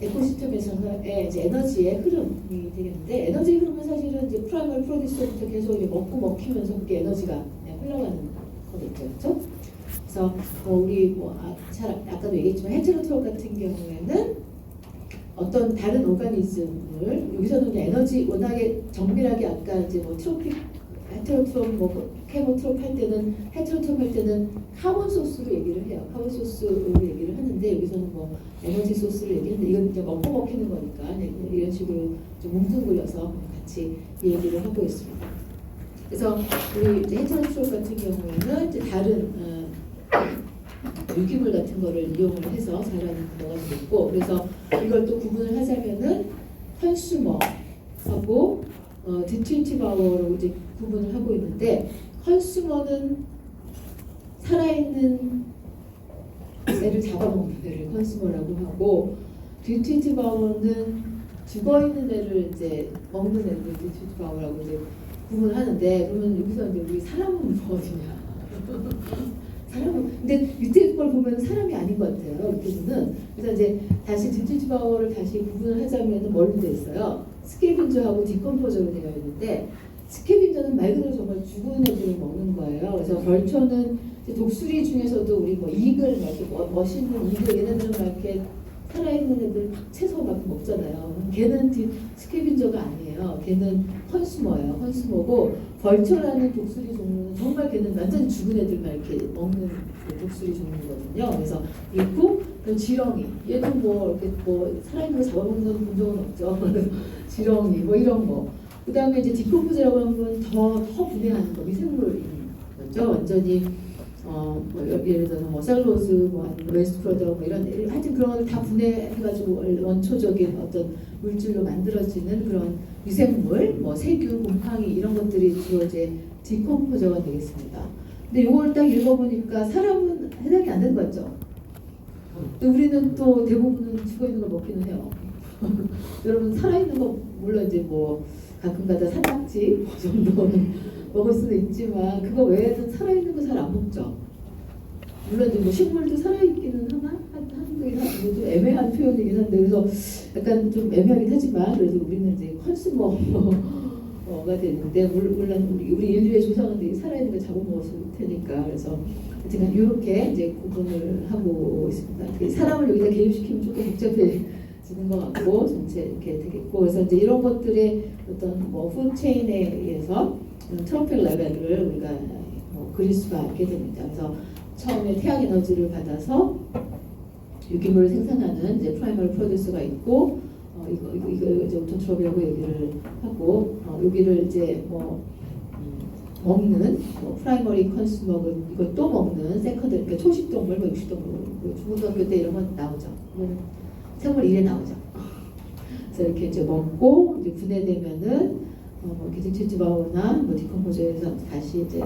에코시스템에서의 이제 에너지의 흐름이 되겠는데, 에너지의 흐름은 사실은 이제 프라이머리 프로듀서부터 계속 이제 먹고 먹히면서 그게 에너지가 그냥 흘러가는 거겠죠, 그렇죠? 그래서 우리 아까도 얘기했지만 헤테로트롭 같은 경우에는 어떤 다른 오가니즘을 여기서는 이제 에너지 워낙에 정밀하게 아까 이제 뭐 트로픽 헤테로트롭 뭐 케모트롭 할 때는 헤테로트롭 할 때는 카본 소스로 얘기를 해요. 카본 소스로 얘기를 하는데 여기서는 뭐 에너지 소스를 얘기하는데 이건 이제 먹고 먹히는 거니까 이런 식으로 좀 뭉뚱그려서 같이 얘기를 하고 있습니다. 그래서 우리 이제 헤테로트롭 같은 경우에는 이제 다른 유기물 같은 거를 이용을 해서 자라는 거가 되겠고, 그래서 이걸 또 구분을 하자면은 컨슈머하고 디스트리티브 아워로 이제 구분을 하고 있는데, 컨슈머는 살아있는 애를 잡아먹는 애를 컨슈머라고 하고, 디스트리티브 아워는 죽어있는 애를 이제 먹는 애를 디스트리티브 아워라고 이제 구분을 하는데, 그러면 여기서 이제 우리 사람은 뭐냐? 사람은 근데 밑에 걸 보면 사람이 아닌 것 같아요. 밑에는. 그래서 이제 다시 디스트리티브 아워를 다시 구분을 하자면 뭘로 돼 있어요? 스케빈저하고 디컴포저로 되어 있는데, 스케빈저는 말 그대로 정말 죽은 애들을 먹는 거예요. 그래서 벌초는 독수리 중에서도 우리 뭐 이글, 이렇게 멋있는 이글, 얘네들은 막 이렇게 살아있는 애들 막 채소 막 먹잖아요. 걔는 스케빈저가 아니에요. 걔는 컨슈머예요. 컨슈머고, 벌초라는 독수리 종류는 정말 걔는 완전히 죽은 애들만 이렇게 먹는 독수리 종류거든요. 그래서 있고, 지렁이. 얘도 뭐 이렇게 뭐 살아있는 거 잡아먹는 건 본 적은 없죠. 지렁이 뭐 이런 거. 그 다음에 이제 디컴포즈라고 하는 건 더 분해하는 거, 미생물인 거죠. 완전히 뭐 예를 들어서 뭐 셀룰로즈, 뭐 웨스트 프로덕트 뭐 이런 하여튼 그런 걸 다 분해해가지고 원초적인 어떤 물질로 만들어지는 그런 미생물, 뭐 세균, 곰팡이 이런 것들이 주로 이제 디컴포저가 되겠습니다. 근데 이걸 딱 읽어보니까 사람은 해당이 안 되는 거죠. 근데 우리는 또 대부분은 죽어있는 걸 먹기는 해요. 여러분 살아있는 거 물론 이제 뭐 가끔가다 산낙지 정도는 먹을 수는 있지만 그거 외에는 살아있는 거 잘 안 먹죠. 물론 이제 뭐 식물도 살아있기는 하나 한국이나 좀 애매한 표현이긴 한데, 그래서 약간 좀 애매하긴 하지만 그래도 우리는 이제 컨슈머가 되는데, 물론 우리 인류의 조상은 살아있는 걸 잡아먹었을 테니까, 그래서 제가 이렇게 이제 구분을 하고 있습니다. 사람을 여기다 개입시키면 조금 복잡해지는 것 같고 전체 이렇게 되겠고, 그래서 이제 이런 것들의 어떤 뭐 푸드체인에 의해서 트로픽 레벨을 우리가 그릴 수가 있게 됩니다. 그래서 처음에 태양 에너지를 받아서 유기물을 생산하는 이제 프라이머리 프로듀서가 있고, 이거 이제 오토트롭이라고 얘기를 하고, 여기를 이제 뭐 먹는 프라이머리 컨슈머는 이걸 또 먹는 세컨드, 그러니까 초식동물, 뭐 육식동물, 중고등학교 때 이런 건 나오죠. 생물 1에 나오죠. 그래서 이렇게 이제 먹고 이제 분해되면은 뭐 디스트리티브아워나 뭐 디컴포저에서 다시 이제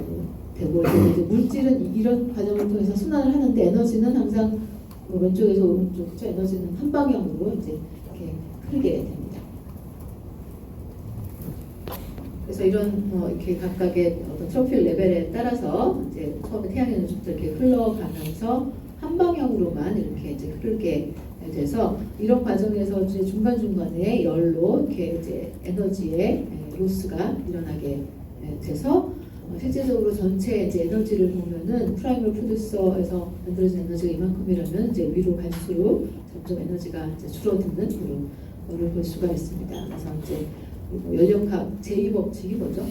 되고, 이제 물질은 이런 과정을 통해서 순환을 하는데, 에너지는 항상 왼쪽에서 오른쪽, 그쵸? 에너지는 한 방향으로 이제 이렇게 흐르게 됩니다. 그래서 이런 이렇게 각각의 어떤 트로픽 레벨에 따라서 이제 처음에 태양 에너지부터 이렇게 흘러가면서 한 방향으로만 이렇게 이제 흐르게 돼서, 이런 과정에서 이제 중간중간에 열로 이렇게 이제 에너지의 로스가 일어나게 돼서, 실제적으로 전체 이제 에너지를 보면은 프라이머리 프로듀서에서 만들어진 에너지가 이만큼이라면 이제 위로 갈수록 점점 에너지가 이제 줄어드는 그런 거를 볼 수가 있습니다. 그래서 이제 연력학 제2법칙이 뭐죠?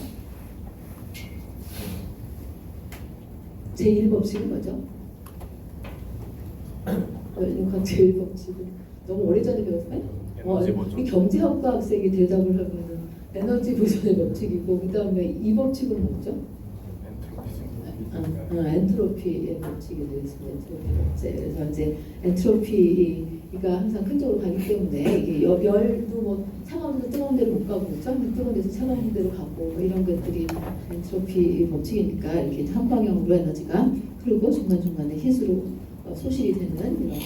제1법칙은 뭐죠? 연력학 제1법칙은 너무 오래전에 배웠어요? 이 경제학과 학생이 대답을 하면은 에너지 보존의 법칙이고, 그 다음에 이 법칙은 뭐죠? 엔트로피의 법칙이 되겠습니다. 엔트로피 법칙. 그래서 이제 엔트로피 항상 큰 쪽으로 가기 때문에 이게 열도 뭐 차가운 데서 뜨거운 데로 못 가고 그렇죠? 뜨거운 데서 차가운 데로 가고 뭐 이런 것들이 엔트로피 법칙이니까 이렇게 한 방향으로 에너지가 흐르고 중간중간에 힛으로 소실이 되는 이런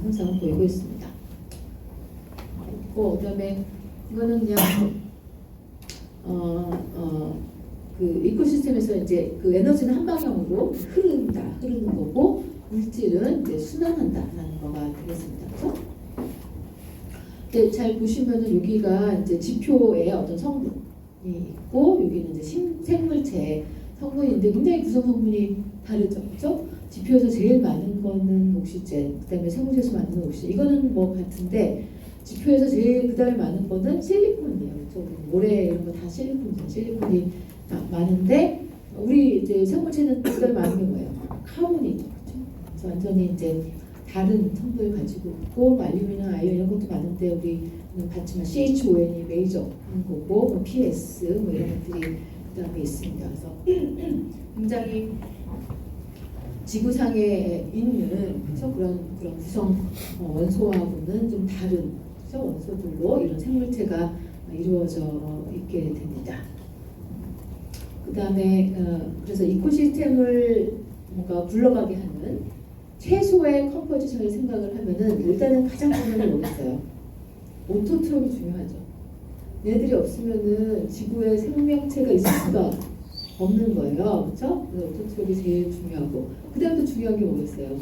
현상을 보이고 있습니다. 그다음에 이거는 그냥 그 이코시스템에서 이제 그 에너지는 한 방향으로 흐르는 거고 물질은 이제 순환한다라는 거가 되겠습니다. 그렇죠? 근데 잘 보시면은 여기가 이제 지표의 어떤 성분이 있고 여기는 이제 생물체 성분인데 굉장히 구성 성분이 다르죠, 그렇죠? 지표에서 제일 많은 거는 옥시젠, 그다음에 생물체에서 많은 옥시젠. 이거는 뭐 같은데 지표에서 제일 그다음에 많은 거는 실리콘이에요, 그렇죠? 모래 이런 거 다 실리콘이죠. 실리콘이 많은데 우리 이제 생물체는 그다음에 많은 게 뭐예요? 카본이죠, 그렇죠? 그래서 완전히 이제 다른 성분을 가지고 있고 알루미늄, 아이온 이런 것도 많은데 우리는 봤지만 CHON이 메이저인 거고 뭐 PS 뭐 이런 것들이 그다음에 있습니다. 그래서 굉장히 지구상에 있는 그렇죠? 그런 구성 원소하고는 좀 다른 그렇죠? 원소들로 이런 생물체가 이루어져 있게 됩니다. 그다음에 그래서 이코시스템을 뭔가 굴러가게 하는 최소의 컴포지션을 생각을 하면은 일단은 가장 중요한 게 뭐겠어요? 오토트롭이 중요하죠. 얘들이 없으면은 지구에 생명체가 있을 수가 없는 거예요, 그렇죠? 그래서 오토트롭이 제일 중요하고 그 다음에 또 중요한 게 뭐겠어요?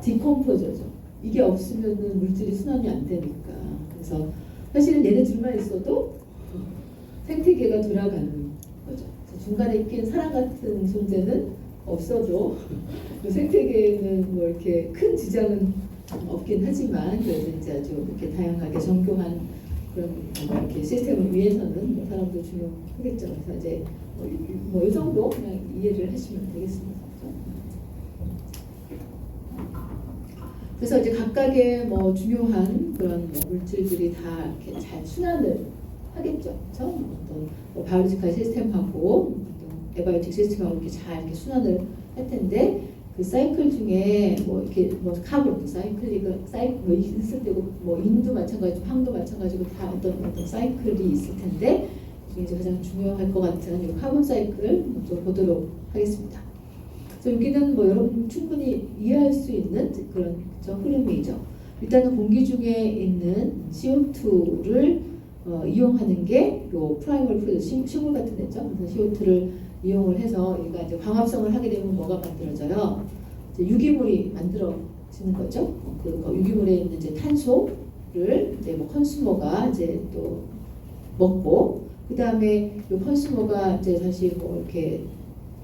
디컴포저죠. 이게 없으면은 물질이 순환이 안 되니까. 그래서 사실은 얘네 둘만 있어도 생태계가 돌아가는 거죠. 중간에 낀 사람 같은 존재는 없어도 그 생태계에는 뭐 이렇게 큰 지장은 없긴 하지만 그래도 이제 아주 이렇게 다양하게 정교한 그런 이렇게 시스템을 위해서는 뭐 사람도 중요하겠죠. 그래서 이제 뭐 이 정도 그냥 이해를 하시면 되겠습니다. 그래서 이제 각각의 뭐 중요한 그런 뭐 물질들이 다 이렇게 잘 순환을 하겠죠. 그렇죠? 어떤 뭐 바이오로지컬 시스템하고 에바이오틱 시스템하고 이렇게 잘 이렇게 순환을 할 텐데 그 사이클 중에 뭐 이렇게 뭐 카본 사이클 있을 때고 뭐 인도 마찬가지고 황도 마찬가지고 다 어떤 사이클이 있을 텐데 이제 가장 중요할 것 같은 이 카본 사이클을 좀 보도록 하겠습니다. 그래서 여기는 뭐 여러분 충분히 이해할 수 있는 그런 흐름이죠. 일단은 공기 중에 있는 CO2를 이용하는 게 요 프라이머리 프로듀스 식물 같은 데죠. 그래서 CO2를 이용을 해서 얘가 이제 광합성을 하게 되면 뭐가 만들어져요? 이제 유기물이 만들어지는 거죠. 그 유기물에 있는 이제 탄소를 이제 뭐 컨슈머가 이제 또 먹고 그 다음에 요 컨슈머가 이제 다시 뭐 이렇게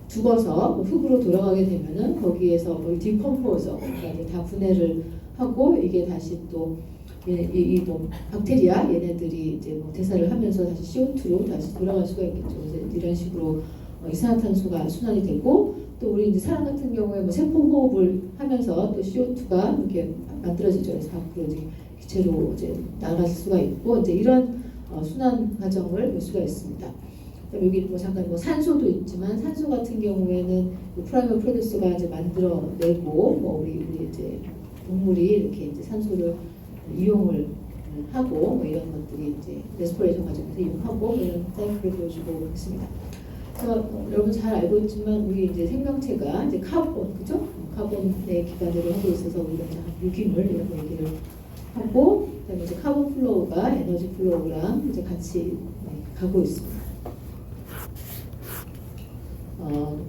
죽어서 뭐 흙으로 돌아가게 되면은 거기에서 뭐 디컴포저 그러니까 다 분해를 하고 이게 다시 또 뭐 박테리아 얘네들이 이제 뭐 대사를 하면서 다시 CO2로 다시 돌아갈 수가 있겠죠. 그래서 이런 식으로 이산화탄소가 순환이 되고 또 우리 이제 사람 같은 경우에 뭐 세포 호흡을 하면서 또 CO2가 이렇게 만들어지죠. 그래서 앞으로 이제 기체로 이제 나갈 수가 있고 이제 이런 순환 과정을 볼 수가 있습니다. 여기 뭐 잠깐 뭐 산소도 있지만 산소 같은 경우에는 프라이머리 프로듀스가 이제 만들어내고 뭐 우리 이제 동물이 이렇게 이제 산소를 이용을 하고 뭐 이런 것들이 이제 레스피레이션 과정에서 이용하고 뭐 이런 사이클을 보여주고 있습니다. 그래서 여러분 잘 알고 있지만 우리 이제 생명체가 이제 카본 그죠? 카본의 기반으로 하고 있어서 우리가 유기물 이런 거 얘기를 하고 그다음에 이제 카본 플로우가 에너지 플로우랑 이제 같이 가고 있습니다.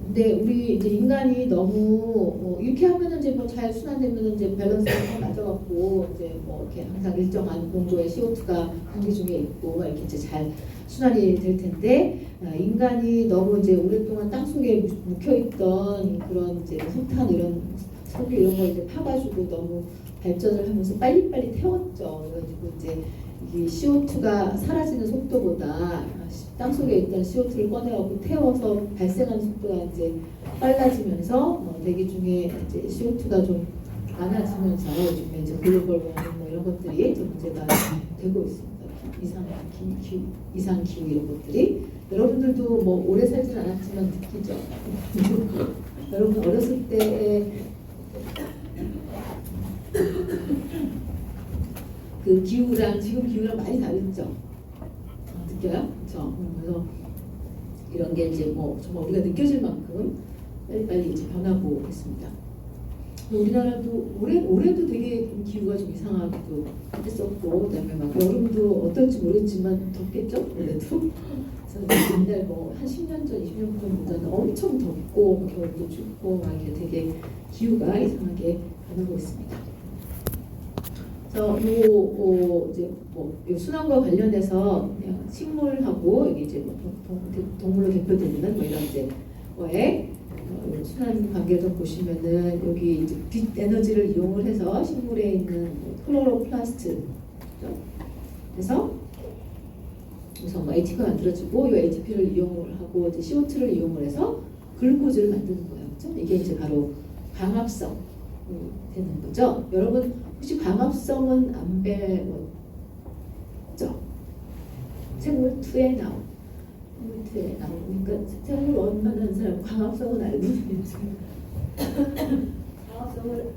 근데 우리 이제 인간이 너무 이렇게 하면은 이제 뭐 잘 순환되면 이제 밸런스가 맞아갖고 이제 뭐 이렇게 항상 일정한 농도의 CO2가 공기 중에 있고 이렇게 이제 잘 순환이 될 텐데 인간이 너무 이제 오랫동안 땅 속에 묵혀있던 그런 이제 석탄 이런 석유 이런 거 이제 파가지고 너무 발전을 하면서 빨리빨리 태웠죠. 그래가지고 이제 이 CO2가 사라지는 속도보다 땅속에 있던 CO2를 꺼내갖고 태워서 발생하는 속도가 이제 빨라지면서 대기 중에 이제 CO2가 좀 많아지면서 요즘에 이제 글로벌 워밍 뭐 이런 것들이 좀 문제가 되고 있습니다. 이상 기후 이런 것들이 여러분들도 뭐 오래 살진 않았지만 느끼죠. 여러분 어렸을 때 그 기후랑 지금 기후랑 많이 다르죠. 느껴요? 그렇죠. 그래서 이런 게 이제 뭐 정말 우리가 느껴질 만큼 빨리빨리 이제 변하고 있습니다. 우리나라도 올해도 되게 좀 기후가 좀 이상하기도 했었고, 그다음에 막 여름도 어떨지 모르겠지만 덥겠죠? 올해도. 그래서 옛날 뭐 한 10년 전, 20년 전보다는 엄청 덥고 겨울도 춥고 막 이렇게 되게 기후가 이상하게 변하고 있습니다. 그래서 이제 뭐 순환과 관련해서 그냥 식물하고 이게 이제 뭐 동물로 대표되는 뭐 이런 이제 거에 순환 관계 좀 보시면은 여기 이제 빛 에너지를 이용을 해서 식물에 있는 클로로플라스트 그래서 우선 뭐 ATP가 만들어지고 이 ATP를 이용을 하고 이제 CO2를 이용을 해서 글루코즈를 만드는 거예요. 그렇죠? 이게 이제 바로 광합성 되는 거죠. 여러분 혹시 광합성은 안 배웠죠? 생물 2에 나오니까 생물 원만한 사람 광합성은 알고 있는지 광합성을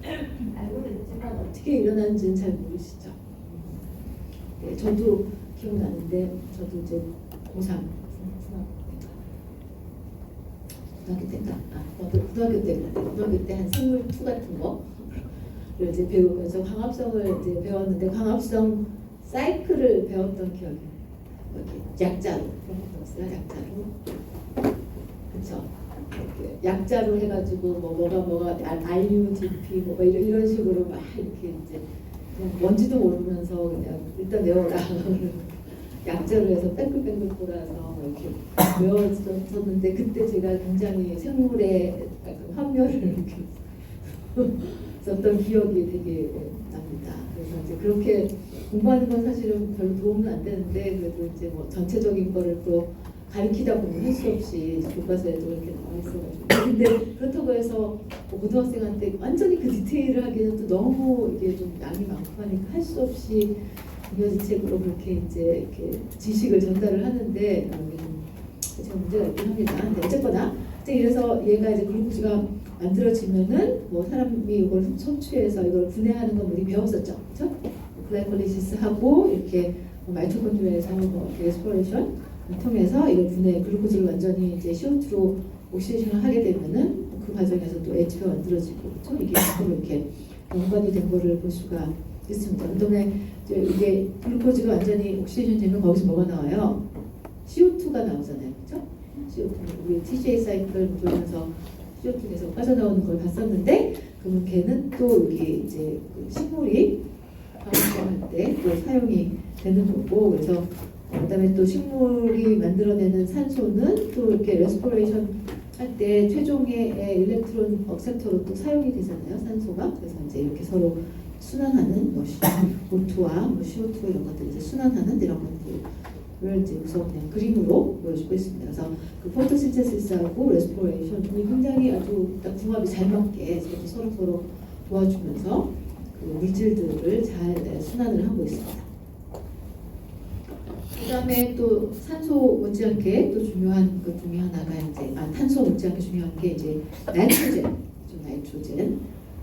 알고 있지만 어떻게 일어나는지는 잘 모르시죠? 네, 저도 기억나는데 저도 이제 고3 고등학교 때 한 생물 2 같은 거를 이제 배우면서 광합성을 이제 배웠는데 광합성 사이클을 배웠던 기억이 여기 약자로 배웠어요. 약자로 그렇죠. 약자로 해가지고 뭐가 RUDP 뭐 이런 식으로 막 이렇게 이제 그냥 뭔지도 모르면서 그냥 일단 외워라. 약자로 해서 뺑글뺑글 돌아서 이렇게 외웠었는데 그때 제가 굉장히 생물의 환멸을 이렇게 썼던 기억이 되게 납니다. 그래서 이제 그렇게 공부하는 건 사실은 별로 도움은 안 되는데 그래도 이제 뭐 전체적인 거를 또 가리키다 보면 할 수 없이 교과서에도 그렇게 나와 있어가지고 근데 그렇다고 해서 뭐 고등학생한테 완전히 그 디테일을 하기는 또 너무 이게 좀 양이 많고 하니까 할 수 없이 분야지책으로 그렇게 이제 이렇게 지식을 전달을 하는데 이게 좀 제가 문제가 있긴 합니다. 근데 어쨌거나 이래서 얘가 이제 글루코즈가 만들어지면은 뭐 사람이 이걸 섭취해서 이걸 분해하는 건 우리 배웠었죠, 그렇죠? 글라이콜리시스 하고 이렇게 마이토콘드리아에서 뭐 에스포레이션 통해서 이걸 분해 글루코즈를 완전히 이제 CO2로 옥시데이션을 하게 되면은 그 과정에서 또 ATP가 만들어지고 그렇죠? 이게 서로 이렇게 연관이 된 거를 볼 수가 있습니다. 그다음에 이게 글루코즈가 완전히 옥시데이션 되면 거기서 뭐가 나와요? CO2가 나오잖아요, 그렇죠? CO2 우리 TCA 사이클을 돌면서 CO2 계속 빠져나오는 걸 봤었는데 그러면 걔는 또 여기 이제 그 식물이 방사할 때 또 사용이 되는 거고 그래서 그다음에 또 식물이 만들어내는 산소는 또 이렇게 레스포레이션 할 때 최종의 일렉트론 억셉터로 또 사용이 되잖아요, 산소가. 그래서 이제 이렇게 서로 순환하는 뭐 O2와 뭐 CO2 이런 것들 이제 순환하는 이런 것들을 이제 우선 그냥 그림으로 보여주고 있습니다. 그래서 그 포토신테시스하고 레스포레이션이 굉장히 아주 딱 궁합이 잘 맞게 서로 도와주면서 그 물질들을 잘 순환을 하고 있습니다. 그다음에 또 산소 못지않게 또 중요한 것 중에 하나가 이제 탄소 못지않게 중요한 게 이제 나이트로젠.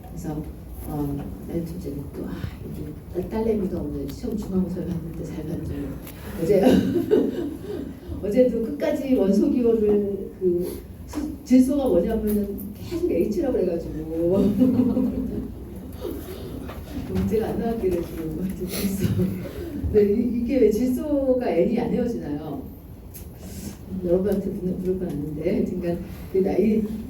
그래서 나이트로젠 또 여기 딸내미가 오늘 시험 중간고사를 봤는데 잘 봤죠. 어제도 끝까지 원소 기호를 그 질소가 뭐냐면은 계속 H라고 해가지고 문제가 안 나왔기를 지금 질소. 네, 이게 왜 질소가 N이 안 헤어지나요? 여러분한테 부를 건 아닌데, 그러니까 그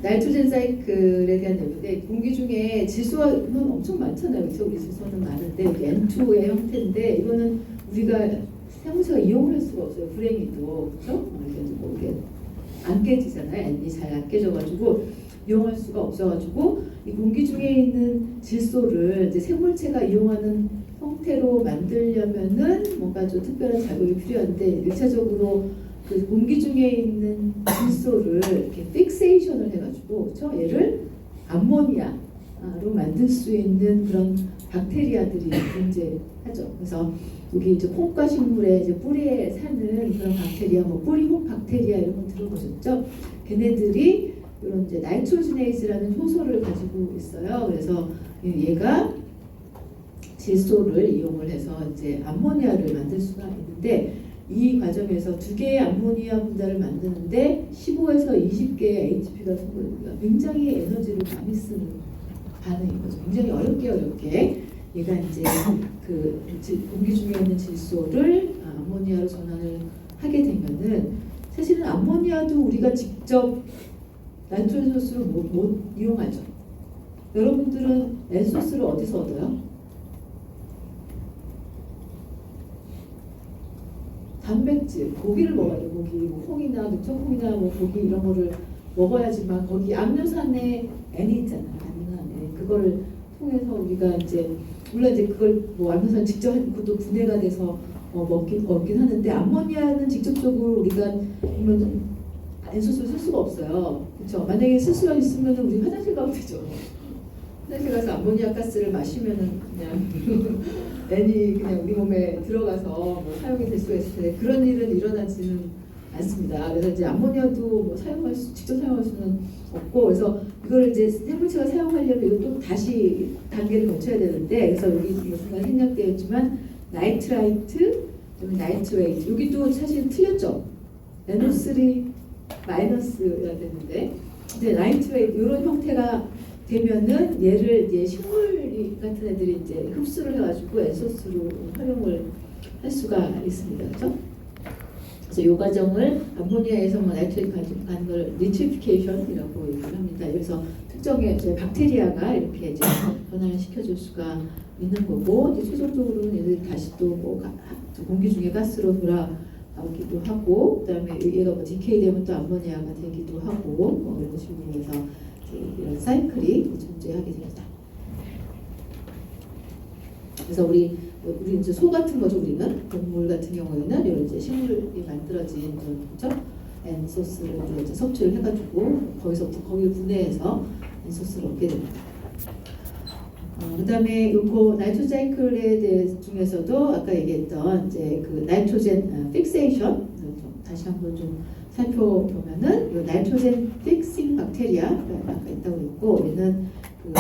나이트로젠 사이클에 대한 내용인데 공기 중에 질소는 엄청 많잖아요, 그렇죠? 우리 질소는 많은데 이게 N2의 형태인데 이거는 우리가 생물체가 이용을 할 수가 없어요, 불행히도, 그렇죠? 뭐 이게 안 깨지잖아요, N이 잘 안 깨져가지고 이용할 수가 없어가지고 이 공기 중에 있는 질소를 이제 생물체가 이용하는 형태로 만들려면은 뭔가 좀 특별한 작업이 필요한데 1차적으로 그 공기 중에 있는 질소를 이렇게 픽세이션을 해가지고 그렇죠? 얘를 암모니아로 만들 수 있는 그런 박테리아들이 존재하죠. 그래서 여기 이제 콩과 식물의 이제 뿌리에 사는 그런 박테리아, 뭐 뿌리홍 박테리아 이런 거 들어보셨죠? 걔네들이 이런 이제 나이트로지네이즈라는 효소를 가지고 있어요. 그래서 얘가 질소를 이용을 해서 이제 암모니아를 만들 수가 있는데 이 과정에서 두 개의 암모니아 분자를 만드는데 15에서 20개의 ATP가 소모됩니다. 굉장히 에너지를 많이 쓰는 반응인 거죠. 굉장히 어렵게 얘가 이제 그 공기 중에 있는 질소를 암모니아로 전환을 하게 되면은 사실은 암모니아도 우리가 직접 나이트로젠 소스로 못 이용하죠. 여러분들은 N소스를 어디서 얻어요? 단백질, 고기를 먹어야 돼요. 고기, 뭐 콩이나 그쵸? 콩이나 뭐 고기 이런 거를 먹어야지만 거기 암노산에 N이 있잖아요. 아미노산 그거를 통해서 우리가 이제 물론 이제 그걸 뭐 암노산 직접 그것도 분해가 돼서 먹긴 하는데 암모니아는 직접적으로 우리가 보면 N소스를 쓸 수가 없어요. 그렇죠? 만약에 쓸 수가 있으면 우리 화장실 가면 되죠. 화장실 가서 암모니아 가스를 마시면은 그냥 N이 그냥 우리 몸에 들어가서 뭐 사용이 될 수가 있을 텐데 그런 일은 일어나지는 않습니다. 그래서 이제 암모니아도 뭐 직접 사용할 수는 없고 그래서 이걸 이제 생물체가 사용하려면 이것도 다시 단계를 거쳐야 되는데 그래서 여기 순간 생략되어 있지만 나이트라이트, 나이트레이트 여기도 사실 틀렸죠. NO3 마이너스여야 되는데 근데 나이트레이트 이런 형태가 되면은 얘를 이제 식물 같은 애들이 이제 흡수를 해가지고 N소스로 활용을 할 수가 있습니다. 그렇죠? 그래서 이 과정을 암모니아에서 나이트레이트 가는 걸 니트리피케이션이라고 얘기를 합니다. 그래서 특정의 이제 박테리아가 이렇게 이제 변화를 시켜줄 수가 있는 거고 이제 최종적으로는 얘들이 다시 또 뭐 공기 중에 가스로 돌아가기도 하고 그다음에 얘가 뭐 디케이 되면 또 암모니아가 되기도 하고 뭐 이런 식으로 해서 이런 사이클이 존재하게 됩니다. 그래서 우리 이제 소 같은 거죠. 우리는 동물 같은 경우에는 이런 이제 식물이 만들어진 그런 N소스를 이제 섭취를 해가지고 거기서부터 거기를 분해해서 N소스를 얻게 됩니다. 그다음에 요거 나이트로젠 사이클에 대해 중에서도 아까 얘기했던 이제 그 나이트로젠 픽세이션 다시 한번 좀 살펴보면은 이 나이트로젠 픽싱 박테리아가 아까 있다고 했고 얘는 그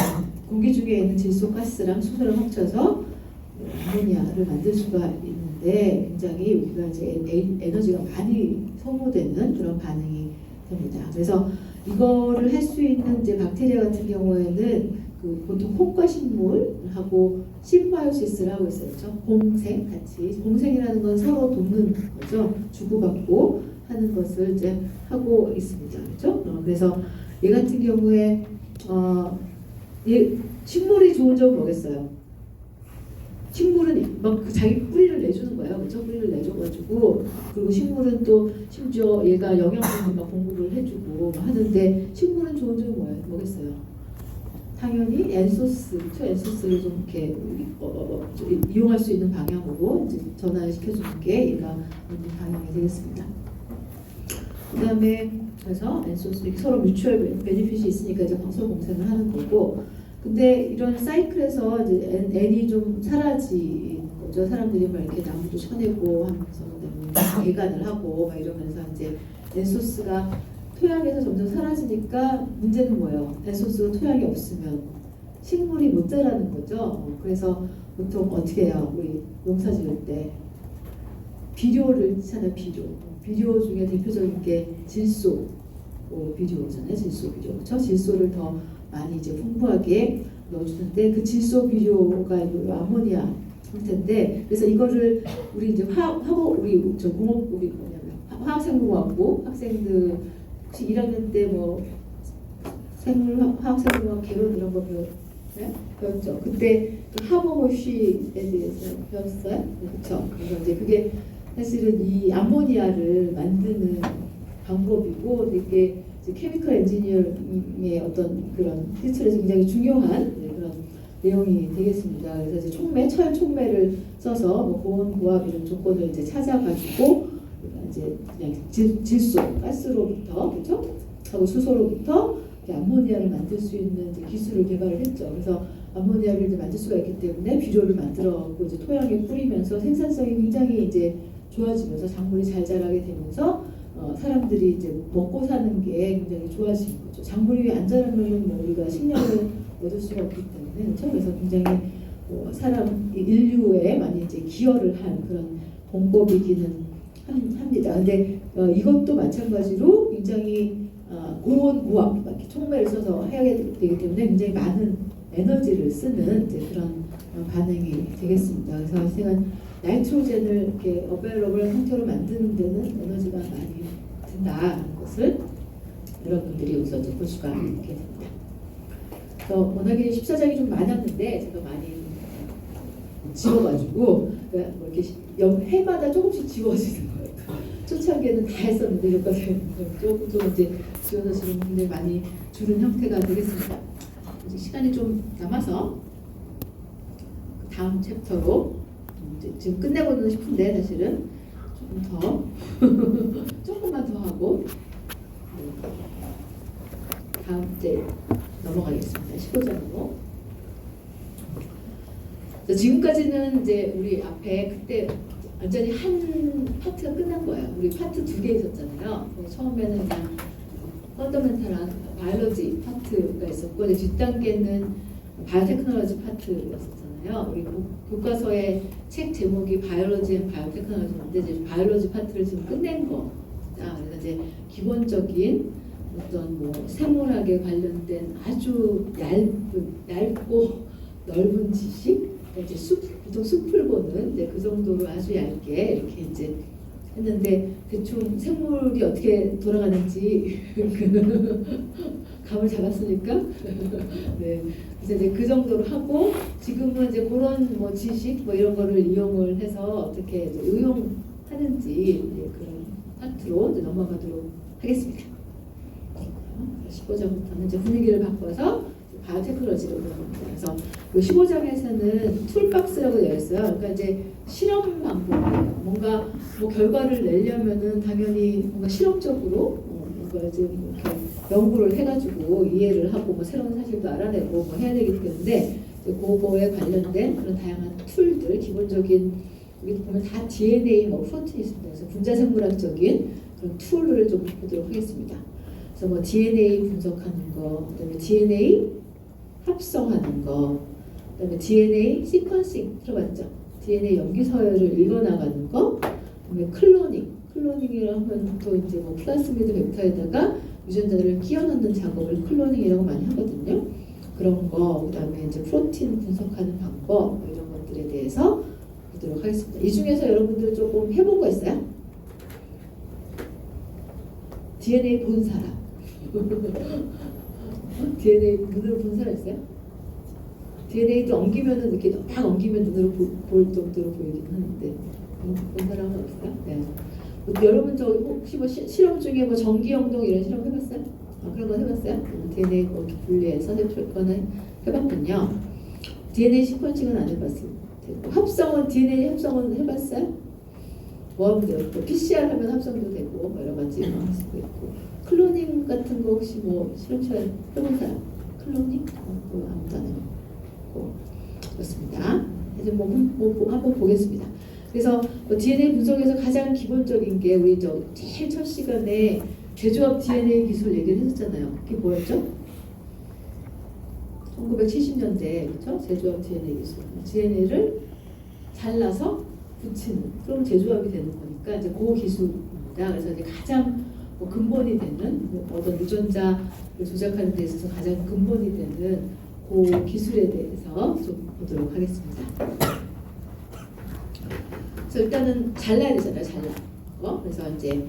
공기 중에 있는 질소 가스랑 수소를 합쳐서 암모니아를 만들 수가 있는데 굉장히 우리가 이제 에너지가 많이 소모되는 그런 반응이 됩니다. 그래서 이거를 할 수 있는 이제 박테리아 같은 경우에는 그 보통 홍과식물하고 심바이오시스를 하고 있어요. 그렇죠? 공생 같이 공생이라는 건 서로 돕는 거죠. 주고받고 하는 것을 이제 하고 있습니다. 그렇죠? 그래서 얘 같은 경우에 얘 식물이 좋은 점은 뭐겠어요? 식물은 막 자기 뿌리를 내주는 거예요. 그렇죠? 뿌리를 내줘가지고 그리고 식물은 또 심지어 얘가 영양분을 막 공급을 해주고 하는데 식물은 좋은 점이 뭐겠어요? 당연히 N소스, N소스를 좀 이렇게 이용할 수 있는 방향으로 이제 전환을 시켜주는 게 얘가 방향이 되겠습니다. 그다음에 그래서 N소스 서로 뮤추얼 베니핏이 있으니까 이제 서로 공생을 하는 거고. 근데 이런 사이클에서 이제 N이 좀 사라지는 거죠. 사람들이 막 이렇게 나무도 쳐내고 하면서 개간을 하고 막 이러면서 이제 N소스가 토양에서 점점 사라지니까 문제는 뭐예요? N소스가 토양이 없으면 식물이 못 자라는 거죠. 그래서 보통 어떻게 해요? 우리 농사 지을 때 비료를 찾아요. 비료 중에 대표적인 게 질소 비료잖아요. 질소 비료. 그렇죠? 질소를 더 많이 이제 풍부하게 넣어주는데 그 질소 비료가 암모니아 형태인데 그래서 이거를 우리 이제 우리 저 공업 우리 뭐냐면 화학생물학부 학생들 혹시 1학년 때 뭐 화학생물학 개론 이런 거 배웠죠? 그때 하버워시에 대해서 배웠어요? 그렇죠? 그래서 이제 그게 사실은 이 암모니아를 만드는 방법이고 이게 케미컬 엔지니어링의 어떤 그런 필체에서 굉장히 중요한 그런 내용이 되겠습니다. 그래서 이제 철 촉매를 써서 뭐 고온, 고압 이런 조건을 이제 찾아가지고 이제 그냥 질소, 가스로부터 그렇죠? 하고 수소로부터 암모니아를 만들 수 있는 이제 기술을 개발을 했죠. 그래서 암모니아를 이제 만들 수가 있기 때문에 비료를 만들어갖고 이제 토양에 뿌리면서 생산성이 굉장히 이제 좋아지면서 작물이 잘 자라게 되면서 사람들이 이제 먹고 사는 게 굉장히 좋아진 거죠. 작물이 안 자라면 뭐 우리가 식량을 얻을 수가 없기 때문에 그렇죠? 그래서 굉장히 사람 인류에 많이 이제 기여를 한 그런 공법이기는 합니다. 근데 이것도 마찬가지로 굉장히 고온고압 이렇게 촉매를 써서 해야 되기 때문에 굉장히 많은 에너지를 쓰는 이제 그런 반응이 되겠습니다. 그래서 하여간 나이트로젠을 이렇게 어베러블 상태로 만드는 데는 에너지가 많이 든다는 것을 여러분들이 여기서 이제 볼 수가 있게 됩니다. 그래서 워낙에 14장이 좀 많았는데 제가 많이 지워가지고 뭐 이렇게 해마다 조금씩 지워지는 거예요. 초창기에는 다 했었는데 여기까지 조금 이제 지워져서 굉장히 많이 줄은 형태가 되겠습니다. 이제 시간이 좀 남아서 다음 챕터로 이제 지금 끝내고는 싶은데 사실은 조금 더 조금만 더 하고 다음 때 넘어가겠습니다. 15장으로. 지금까지는 이제 우리 앞에 그때 완전히 한 파트가 끝난 거예요. 우리 파트 2개 있었잖아요. 처음에는 그냥 펀더멘탈한 바이올로지 파트가 있었고 이제 뒷단계는 바이오테크놀로지 파트였었잖아요. 우리 교과서의 책 제목이 바이올로지 앤 바이오테크놀로지인데 이제 바이올로지 파트를 지금 끝낸 거. 그래서 이제 기본적인 어떤 뭐 생물학에 관련된 아주 얇고 넓은 지식, 이제 보통 숲을 보는 이제 그 정도로 아주 얇게 이렇게 이제 했는데 대충 생물이 어떻게 돌아가는지 감을 잡았으니까 네. 그래서 이제 그 정도로 하고 지금은 이제 그런 뭐 지식 뭐 이런 거를 이용을 해서 어떻게 이제 응용하는지 이제 그런 파트로 이제 넘어가도록 하겠습니다. 15장부터는 이제 분위기를 바꿔서 바이오테크놀로지로 들어갑니다. 그래서 15장에서는 툴박스라고 되어 있어요. 그러니까 이제 실험 방법이에요. 뭔가 뭐 결과를 내려면은 당연히 뭔가 실험적으로 뭔가 이제 이렇게 연구를 해가지고 이해를 하고 뭐 새로운 사실도 알아내고 뭐 해야 되기 때문에 이제 그거에 관련된 그런 다양한 툴들, 기본적인 여기 보면 다 DNA 뭐 프로틴이 있습니다. 그래서 분자생물학적인 그런 툴을 좀 보도록 하겠습니다. 그래서 뭐 DNA 분석하는 거, 그다음에 DNA 합성하는 거, 그다음에 DNA 시퀀싱 들어봤죠? DNA 염기 서열을 읽어나가는 거, 그다음에 클로닝이라고 하면 또 이제 뭐 플라스미드 벡터에다가 유전자를 끼워 넣는 작업을 클로닝이라고 많이 하거든요. 그런 거, 그다음에 이제 프로틴 분석하는 방법 뭐 이런 것들에 대해서 보도록 하겠습니다. 이 중에서 여러분들 조금 해본 거 있어요? DNA 본 사람. DNA 눈으로 본 사람 있어요? DNA도 옮기면은 이렇게 막 옮기면 눈으로 볼 정도로 보이긴 하는데 본 사람은 없어요? 네. 여러분 저 혹시 뭐 실험 중에 뭐 전기영동 이런 실험 해봤어요? 그런 거 해봤어요? DNA 이렇게 분리해서 해봤거나 해봤군요. DNA 시퀀싱은 안 해봤어요. 합성은 DNA 합성은 해봤어요? 뭐 하면 돼요? PCR 하면 합성도 되고 뭐 여러 가지 할 수도 있고 클로닝 같은 거 혹시 뭐 실험실에 해본 사람? 클로닝? 아무도 안 해봤고 그렇습니다. 이제 뭐 한번 보겠습니다. 그래서 뭐 DNA 분석에서 가장 기본적인 게 우리 제일 첫 시간에 제조합 DNA 기술 얘기를 했었잖아요. 그게 뭐였죠? 1970년대 그렇죠? 제조합 DNA 기술. DNA를 잘라서 붙이는 그럼 제조합이 되는 거니까 이제 그 기술입니다. 그래서 이제 가장 뭐 근본이 되는 뭐 어떤 유전자를 조작하는 데 있어서 가장 근본이 되는 그 기술에 대해서 좀 보도록 하겠습니다. 그래서 일단은 잘라야 되잖아요. 그래서 이제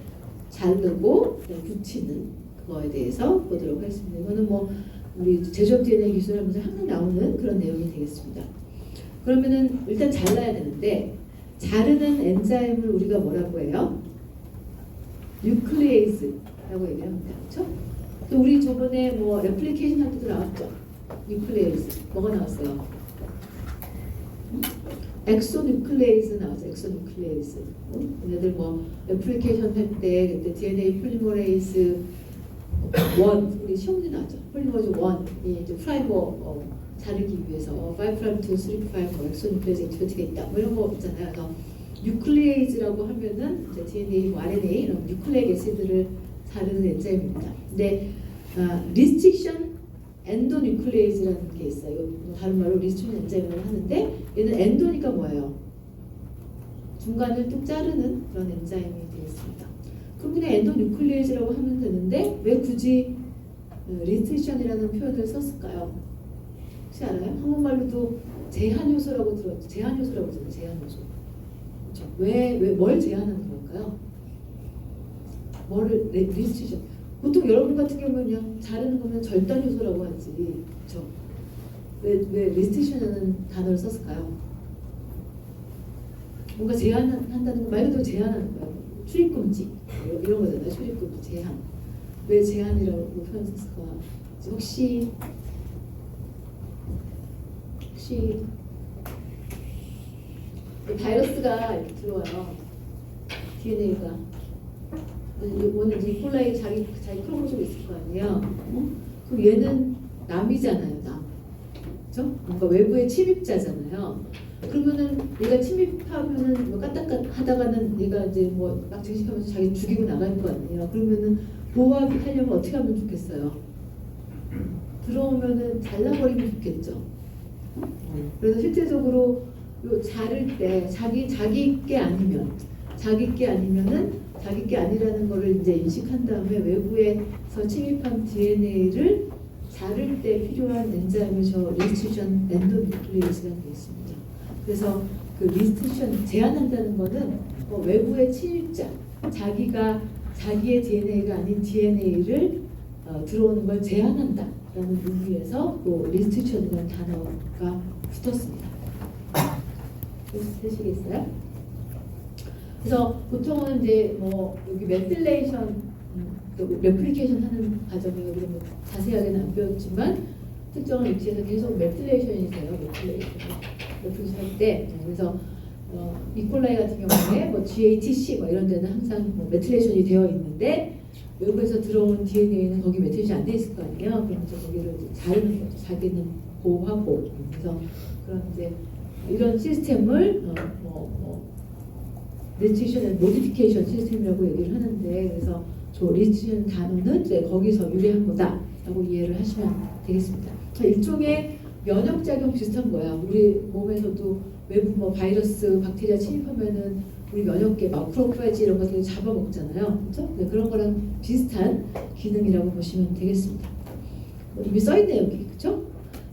자르고 붙이는 그거에 대해서 보도록 하겠습니다. 이거는 뭐 우리 제조합 DNA 기술 하면서 항상 나오는 그런 내용이 되겠습니다. 그러면은 일단 잘라야 되는데 자르는 엔자임을 우리가 뭐라고 해요? 뉴클레이즈라고 얘기합니다. 그렇죠? 또 우리 저번에 뭐 레플리케이션 할 때도 나왔죠. 뉴클레이즈 뭐가 나왔어요? 엑소뉴클레이즈 나왔죠. 엑소뉴클레이즈. 얘네들 뭐 레플리케이션 할 때 그때 DNA 폴리머레이즈 1 우리 시험 문제 나왔죠. 폴리머레이즈 1이 이제 프라이머 자르기 위해서 5' to 3' 뭐 엑소뉴클레이즈 액티비티가 있다. 뭐 이런 거 있잖아요. 그래서 뉴클레이즈라고 하면은 이제 DNA, 뭐 RNA 이런 뉴클레이크 애시드를 자르는 엔자임입니다. 근데 리스트릭션 엔도뉴클레이즈라는 게 있어요. 이거 다른 말로 리스트션 엔자임을 하는데 얘는 엔도니까 뭐예요? 중간을 뚝 자르는 그런 엔자임이 되겠습니다. 그럼 그냥 엔도뉴클레이즈라고 하면 되는데 왜 굳이 리스트션이라는 표현을 썼을까요? 혹시 알아요? 한국말로도 제한 요소라고 들었죠. 제한 요소라고 하잖아요. 제한 요소. 그렇죠? 뭘 제한하는 걸까요? 뭐를 리스트션. 보통 여러분 같은 경우는 그냥 자르는 거면 절단 요소라고 하지. 그렇죠? 왜 리스트션이라는 단어를 썼을까요? 뭔가 제한한다는 거 말 그대로 제한하는 거야. 출입 금지 이런 거잖아요. 출입 금지 제한. 왜 제한이라고 표현 썼을까? 혹시 바이러스가 이렇게 들어와요. DNA가 오늘 이제 이콜라이 자기 크로모솜 있을 거 아니에요. 그럼 얘는 남이잖아요. 남. 그렇죠? 뭔가 외부의 침입자잖아요. 그러면은 얘가 침입하면은 뭐 까딱하다가는 얘가 이제 뭐 막 증식하면서 자기 죽이고 나갈 거 아니에요. 그러면은 보호하려면 어떻게 하면 좋겠어요? 들어오면은 잘라버리면 좋겠죠. 그래서 실제적으로 요 자를 때 자기 게 아니면은 자기 게 아니라는 거를 이제 인식한 다음에 외부에서 침입한 DNA를 자를 때 필요한 엔자임을 저 리스트션 엔도뉴클레이즈가 되겠습니다. 그래서 그 리스트션 제한한다는 거는 외부의 침입자 자기의 DNA가 아닌 DNA를 들어오는 걸 제한한다라는 의미에서 또 리스트션이라는 단어가 붙었습니다. 되시겠어요? 그래서 보통은 이제 뭐 여기 메틸레이션, 레플리케이션 하는 과정이 여기 뭐 자세하게는 안 배웠지만 특정한 위치에서 계속 메틸레이션이 돼요. 메틸레이션 할 때. 그래서 이콜라이 같은 경우에 뭐 GATC 뭐 이런 데는 항상 뭐 메틸레이션이 되어 있는데 외부에서 들어온 DNA는 거기 메틸레이션이 안 돼 있을 거 아니에요. 그러면서 거기를 이제 자르는 거죠. 자기는 보호하고. 그래서 그런 이제 이런 시스템을 리스트션 앤 모디피케이션 시스템이라고 얘기를 하는데, 그래서 저 리스트션 단어는 이제 거기서 유래한 거다라고 이해를 하시면 되겠습니다. 일종의 면역작용 비슷한 거야. 우리 몸에서도 외부 뭐 바이러스, 박테리아 침입하면은 우리 면역계, 마크로파지 이런 것들을 잡아먹잖아요. 그렇죠? 네, 그런 거랑 비슷한 기능이라고 보시면 되겠습니다. 이미 써있네요 여기, 그렇죠?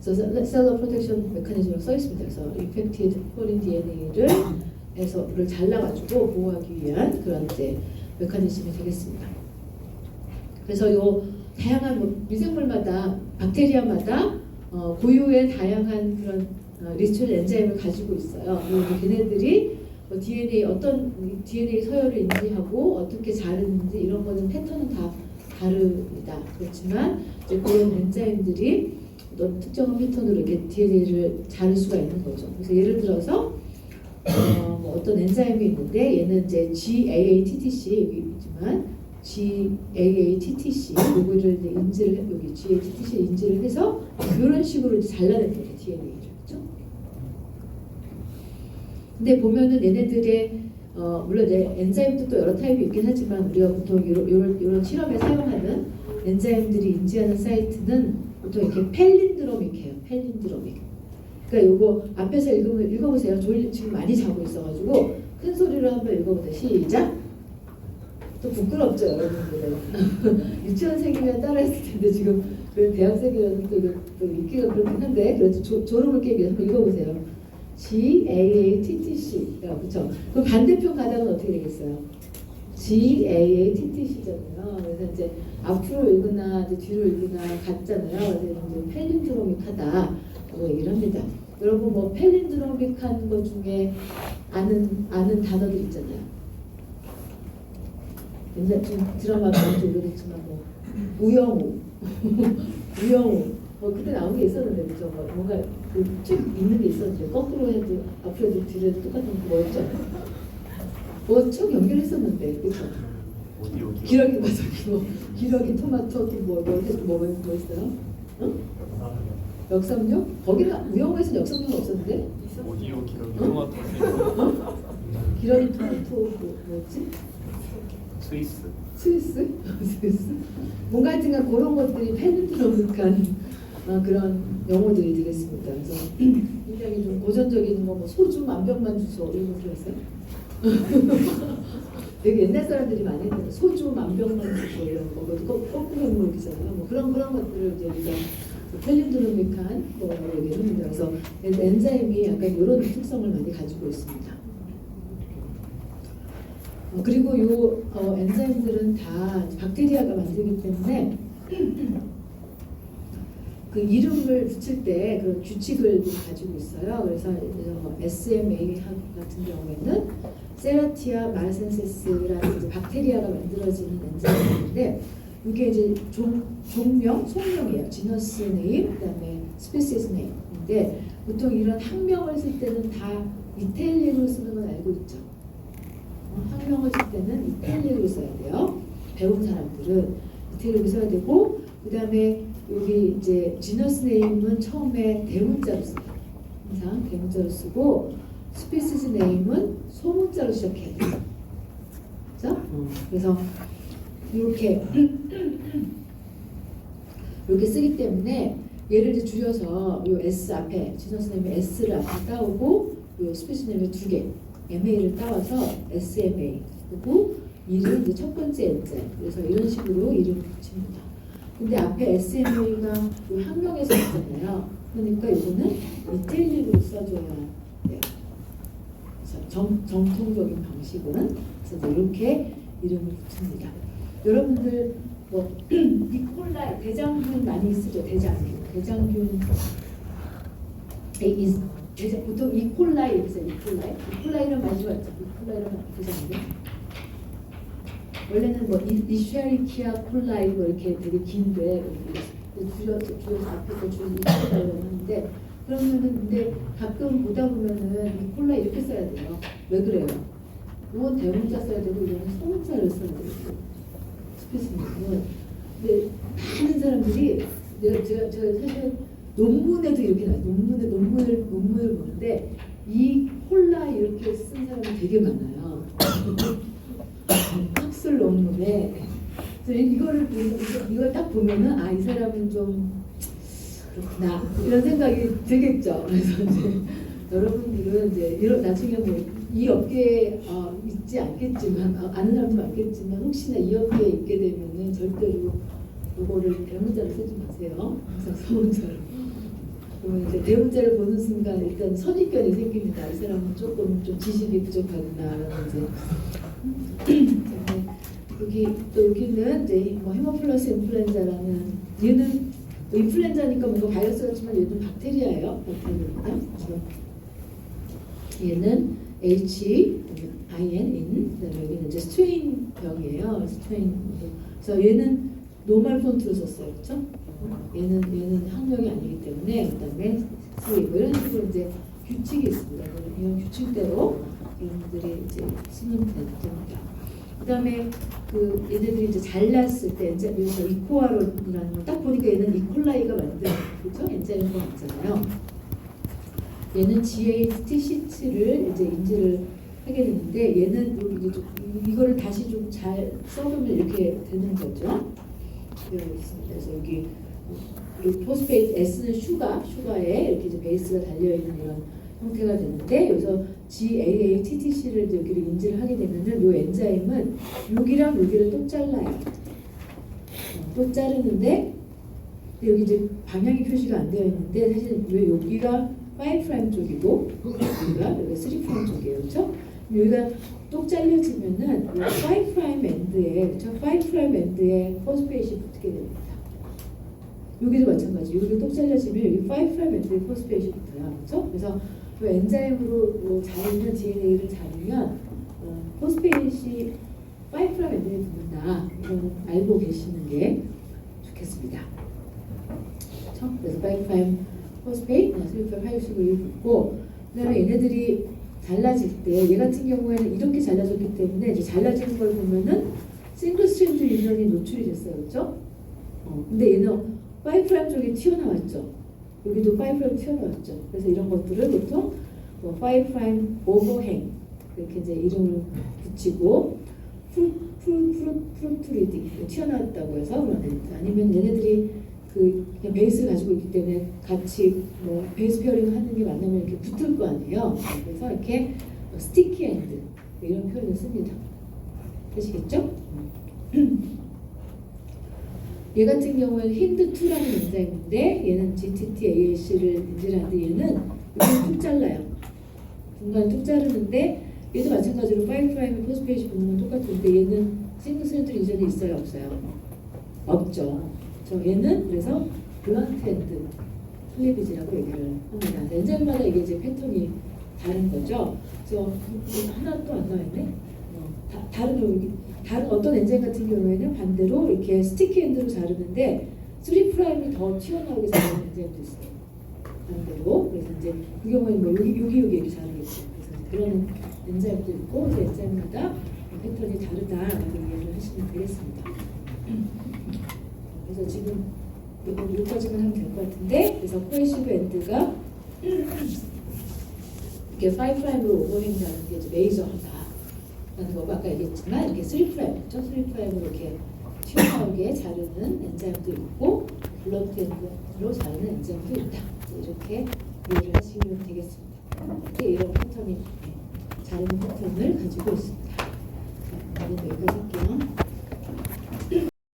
그래서 셀러 프로텍션 메커니즘으로 써 있습니다. 그래서 인펙티드 포린 DNA를 잘라가지고 보호하기 위한 그런 이제 메커니즘이 되겠습니다. 그래서 요 다양한 뭐 미생물마다 박테리아마다 고유의 다양한 그런 리스트션 엔자임을 가지고 있어요. 그리고 걔네들이 DNA 어떤 DNA 서열을 인지하고 어떻게 자르는지 이런 거는 패턴은 다 다릅니다. 그렇지만 이제 그런 엔자임들이 어떤 특정한 패턴으로 이렇게 DNA를 자를 수가 있는 거죠. 그래서 예를 들어서 뭐 어떤 엔자임이 있는데 얘는 이제 GAATTC이지만 GAATTC 요거를 이제 인지를 여기 GAATTC를 인지를 해서 이런 식으로 이제 잘라낸 거죠 DNA를. 그렇죠? 근데 보면은 얘네들의 물론 이제 엔자임도 또 여러 타입이 있긴 하지만 우리가 보통 이런 실험에 사용하는 엔자임들이 인지하는 사이트는 보통 이렇게 펠린드로믹해요. 펠린드로믹. 그러니까 요거 앞에서 읽어보세요. 지금 많이 자고 있어가지고 큰 소리로 한번 읽어보세요. 시작. 또 부끄럽죠, 여러분들. 유치원생이면 따라했을 텐데 지금 그 대학생이라서 또 읽기가 그렇긴 한데 그래도 졸업을 깨기 위해서 한번 읽어보세요. GAATTC. 그렇죠? 그럼 반대편 가닥은 어떻게 되겠어요? GAATTC잖아요. 그래서 이제 앞으로 읽으나 이제 뒤로 읽으나 같잖아요. 그래서 이제 펠린드로믹하다라고 얘기를 합니다. 여러분 뭐 펠린드로믹한 것 중에 아는 단어들 있잖아요. 옛날 좀 드라마 많이 오래됐지만 뭐 우영우, 우영우 뭐 그때 나온 게 있었는데 그죠? 뭔가 쭉 있는 게 있었죠. 거꾸로 해도 앞으로 해도 뒤로 해도 똑같은 거 뭐였죠? 뭐 쭉 연결했었는데 그죠? 기러기 맞아. 기러기 토마토 뭐 있어요? 응? 역삼육? 거기는 우영우에서는 역삼육은 없었는데? 오디오 기러기 토마토 기러기 토마토 뭐였지? 스위스? 스위스? 뭔가 하여튼간 그런 것들이 펠린드로믹한 그런 용어들이 되겠습니다. 그래서 굉장히 좀 고전적인 뭐 소주 만병만 주소 이런 거 들었어요? 되게 옛날 사람들이 많이 했는데 소주 만병만 주소 이런 거 거꾸로 물기잖아요. 뭐 그런 것들을 이제 우리가 펠린드로믹한 거라고 얘기를 합니다. 그래서 엔자임이 약간 이런 특성을 많이 가지고 있습니다. 그리고 요 엔자임들은 다 박테리아가 만들기 때문에 그 이름을 붙일 때 그런 규칙을 가지고 있어요. 그래서 SMA 같은 경우에는 세라티아 마르센세스라는 이제 박테리아가 만들어지는 엔자임인데 이게 이제 종명, 속명이에요. 지너스 네임, 그다음에 스피시스 네임인데 보통 이런 학명을 쓸 때는 다 이탈리아로 쓰는 건 알고 있죠. 학명을 쓸 때는 이탈리아로 써야 돼요. 배운 사람들은 이탈리아로 써야 되고 그다음에 여기 이제 지너스 네임은 처음에 대문자로 써요. 항상 대문자로 쓰고 스피시스 네임은 소문자로 시작해야 돼요. 그렇죠? 그래서 이렇게 쓰기 때문에 얘를 이제 줄여서 요 S 앞에 지너스 네임의 S를 앞에 따오고 요 스피시스 네임의 두 개 MA를 따와서 SMA 그리고 이름 이제 첫 번째 엔자임 그래서 이런 식으로 이름을 붙입니다. 근데 앞에 SMA가 학명에서 있잖아요. 그러니까 이거는 이탈리아로 써줘야 돼요. 그래서 정통적인 방식은 그래서 이렇게 이름을 붙입니다. 여러분들 뭐 이콜라이 대장균 많이 쓰죠. 대장균 보통 이콜라이 이렇게 써요. 이콜라이는 많이 봤죠. 이콜라이는 많이 보셨는데 원래는 뭐 이쉐리키아 콜라이 뭐 이렇게 되게 긴데 줄여서 앞에 거 줄여서 이콜라이라고 하는데 그러면은 근데 가끔 보다 보면은 이콜라이 이렇게 써야 돼요. 왜 그래요? 이건 대문자 써야 되고 이거는 소문자를 써야 되고 스피스는 근데 많은 사람들이 제가 사실 논문에도 이렇게 나와요. 논문을 보는데 이 콜라 이렇게 쓴 사람이 되게 많아요. 학술 논문에 이걸 딱 보면은 이 사람은 좀 그렇구나 이런 생각이 들겠죠. 그래서 이제 여러분들은 이제 나중에 뭐 이 업계에 있지 않겠지만 아는 사람도 많겠지만 혹시나 이 업계에 있게 되면은 절대로 이거를 대문자로 쓰지 마세요. 항상 소문자로. 그러면 이제 대문자를 보는 순간 일단 선입견이 생깁니다. 이 사람은 조금 좀 지식이 부족하구나. 이제 여기는 이제 뭐 헤모플러스 인플루엔자라는 얘는 인플루엔자니까 뭔가 바이러스 같지만 얘는 박테리아예요. 얘는 HIN 그다음에 여기는 이제 스트레인 병이에요. 스트레인. 그래서 얘는 노멀 폰트로 썼어요, 그렇죠? 얘는 학명이 아니기 때문에 그다음에 뭐 이런 식으로 이제 규칙이 있습니다. 이런 규칙대로 여러분들이 이제 쓰면 됩니다. 그다음에 그 얘네들이 이제 잘랐을 때 이제 여기서 이코아론이라는 거 딱 보니까 얘는 이콜라이가 만든 그렇죠? 엔자임인 거 맞잖아요. 얘는 GAT6를 이제 인지를 하게 되는데 얘는 이거를 다시 좀 잘 써보면 이렇게 되는 거죠. 그래서 여기 포스페이트 S는 슈가에 이렇게 이제 베이스가 달려 있는 이런 형태가 되는데 여기서 GAATTC를 이제 여기를 인지를 하게 되면은 요 엔자임은 여기랑 여기를 또 잘라요. 또 자르는데 여기 이제 방향이 표시가 안 되어 있는데 사실 왜 여기가 5' 쪽이고 여기가 3' 쪽이에요, 그렇죠? 여기가 똑 잘려지면은 5' 엔드에 그렇죠? 5' 엔드에 포스페이시 붙게 됩니다. 여기도 마찬가지. 여기를 똑 잘려지면 여기 5' 엔드에 포스페이시 붙어요, 그렇죠? 그래서 그 엔자임으로 자르면 DNA를 자르면 포스페이시 5' 엔드에 붙는다. 이건 알고 계시는 게 좋겠습니다. 그렇죠? 그래서 5' 포스페이트, 3' 하이수를 붙고 그다음에 얘네들이 잘라질 때 얘 같은 경우에는 이렇게 잘라졌기 때문에 이제 잘라지는 걸 보면은 싱글 스트랜드 유전이 노출이 됐어요, 그렇죠? 근데 얘는 5' 쪽이 튀어나왔죠. 여기도 5' 튀어나왔죠. 그래서 이런 것들을 보통 5' 오버행 이렇게 이제 이름을 붙이고 프루트리딩 튀어나왔다고 해서 그러는 아니면 얘네들이 그냥 베이스를 가지고 있기 때문에 같이 뭐 베이스 페어링 하는 게 만나면 이렇게 붙을 거 아니에요. 그래서 이렇게 스티키 엔드 이런 표현을 씁니다. 되시겠죠? 얘 같은 경우에는 힌드2라는 엔자임인데 얘는 GTTALC를 인지하는데 얘는 여기 뚝 잘라요. 중간 뚝 자르는데 얘도 마찬가지로 5'의 포스페이지 분모는 똑같은데 얘는 싱글 스랜드 이전에 있어요? 없어요? 없죠. 얘는 그래서 블런트 엔드 클리비지라고 얘기를 합니다. 엔자임마다 이게 이제 패턴이 다른 거죠. 그래서 하나 또 안 나와있네. 다른 어떤 엔자임 같은 경우에는 반대로 이렇게 스티키 엔드로 자르는데 3'이 더 튀어나오게 자르는 엔자임도 있어요. 반대로. 그래서 이제 그 경우에는 뭐 여기 이렇게 자르겠죠. 그래서 그런 엔자임도 있고 그 엔자임마다 패턴이 다르다라고 이해를 하시면 되겠습니다. 그래서 지금 여기까지만 하면 될 것 같은데, 그래서 코에시브 엔드가 이렇게 5'으로 오버행하는 게 이제 메이저하다. 라는 거 아까 얘기했지만 이렇게 3', 그렇죠? 3'으로 이렇게 튀어나오게 자르는 엔자임도 있고 블러드 엔드로 자르는 엔자임도 있다. 이렇게 이해를 하시면 되겠습니다. 이렇게 이런 패턴이 자르는 패턴을 가지고 있습니다. 자, 오늘 여기까지 할게요.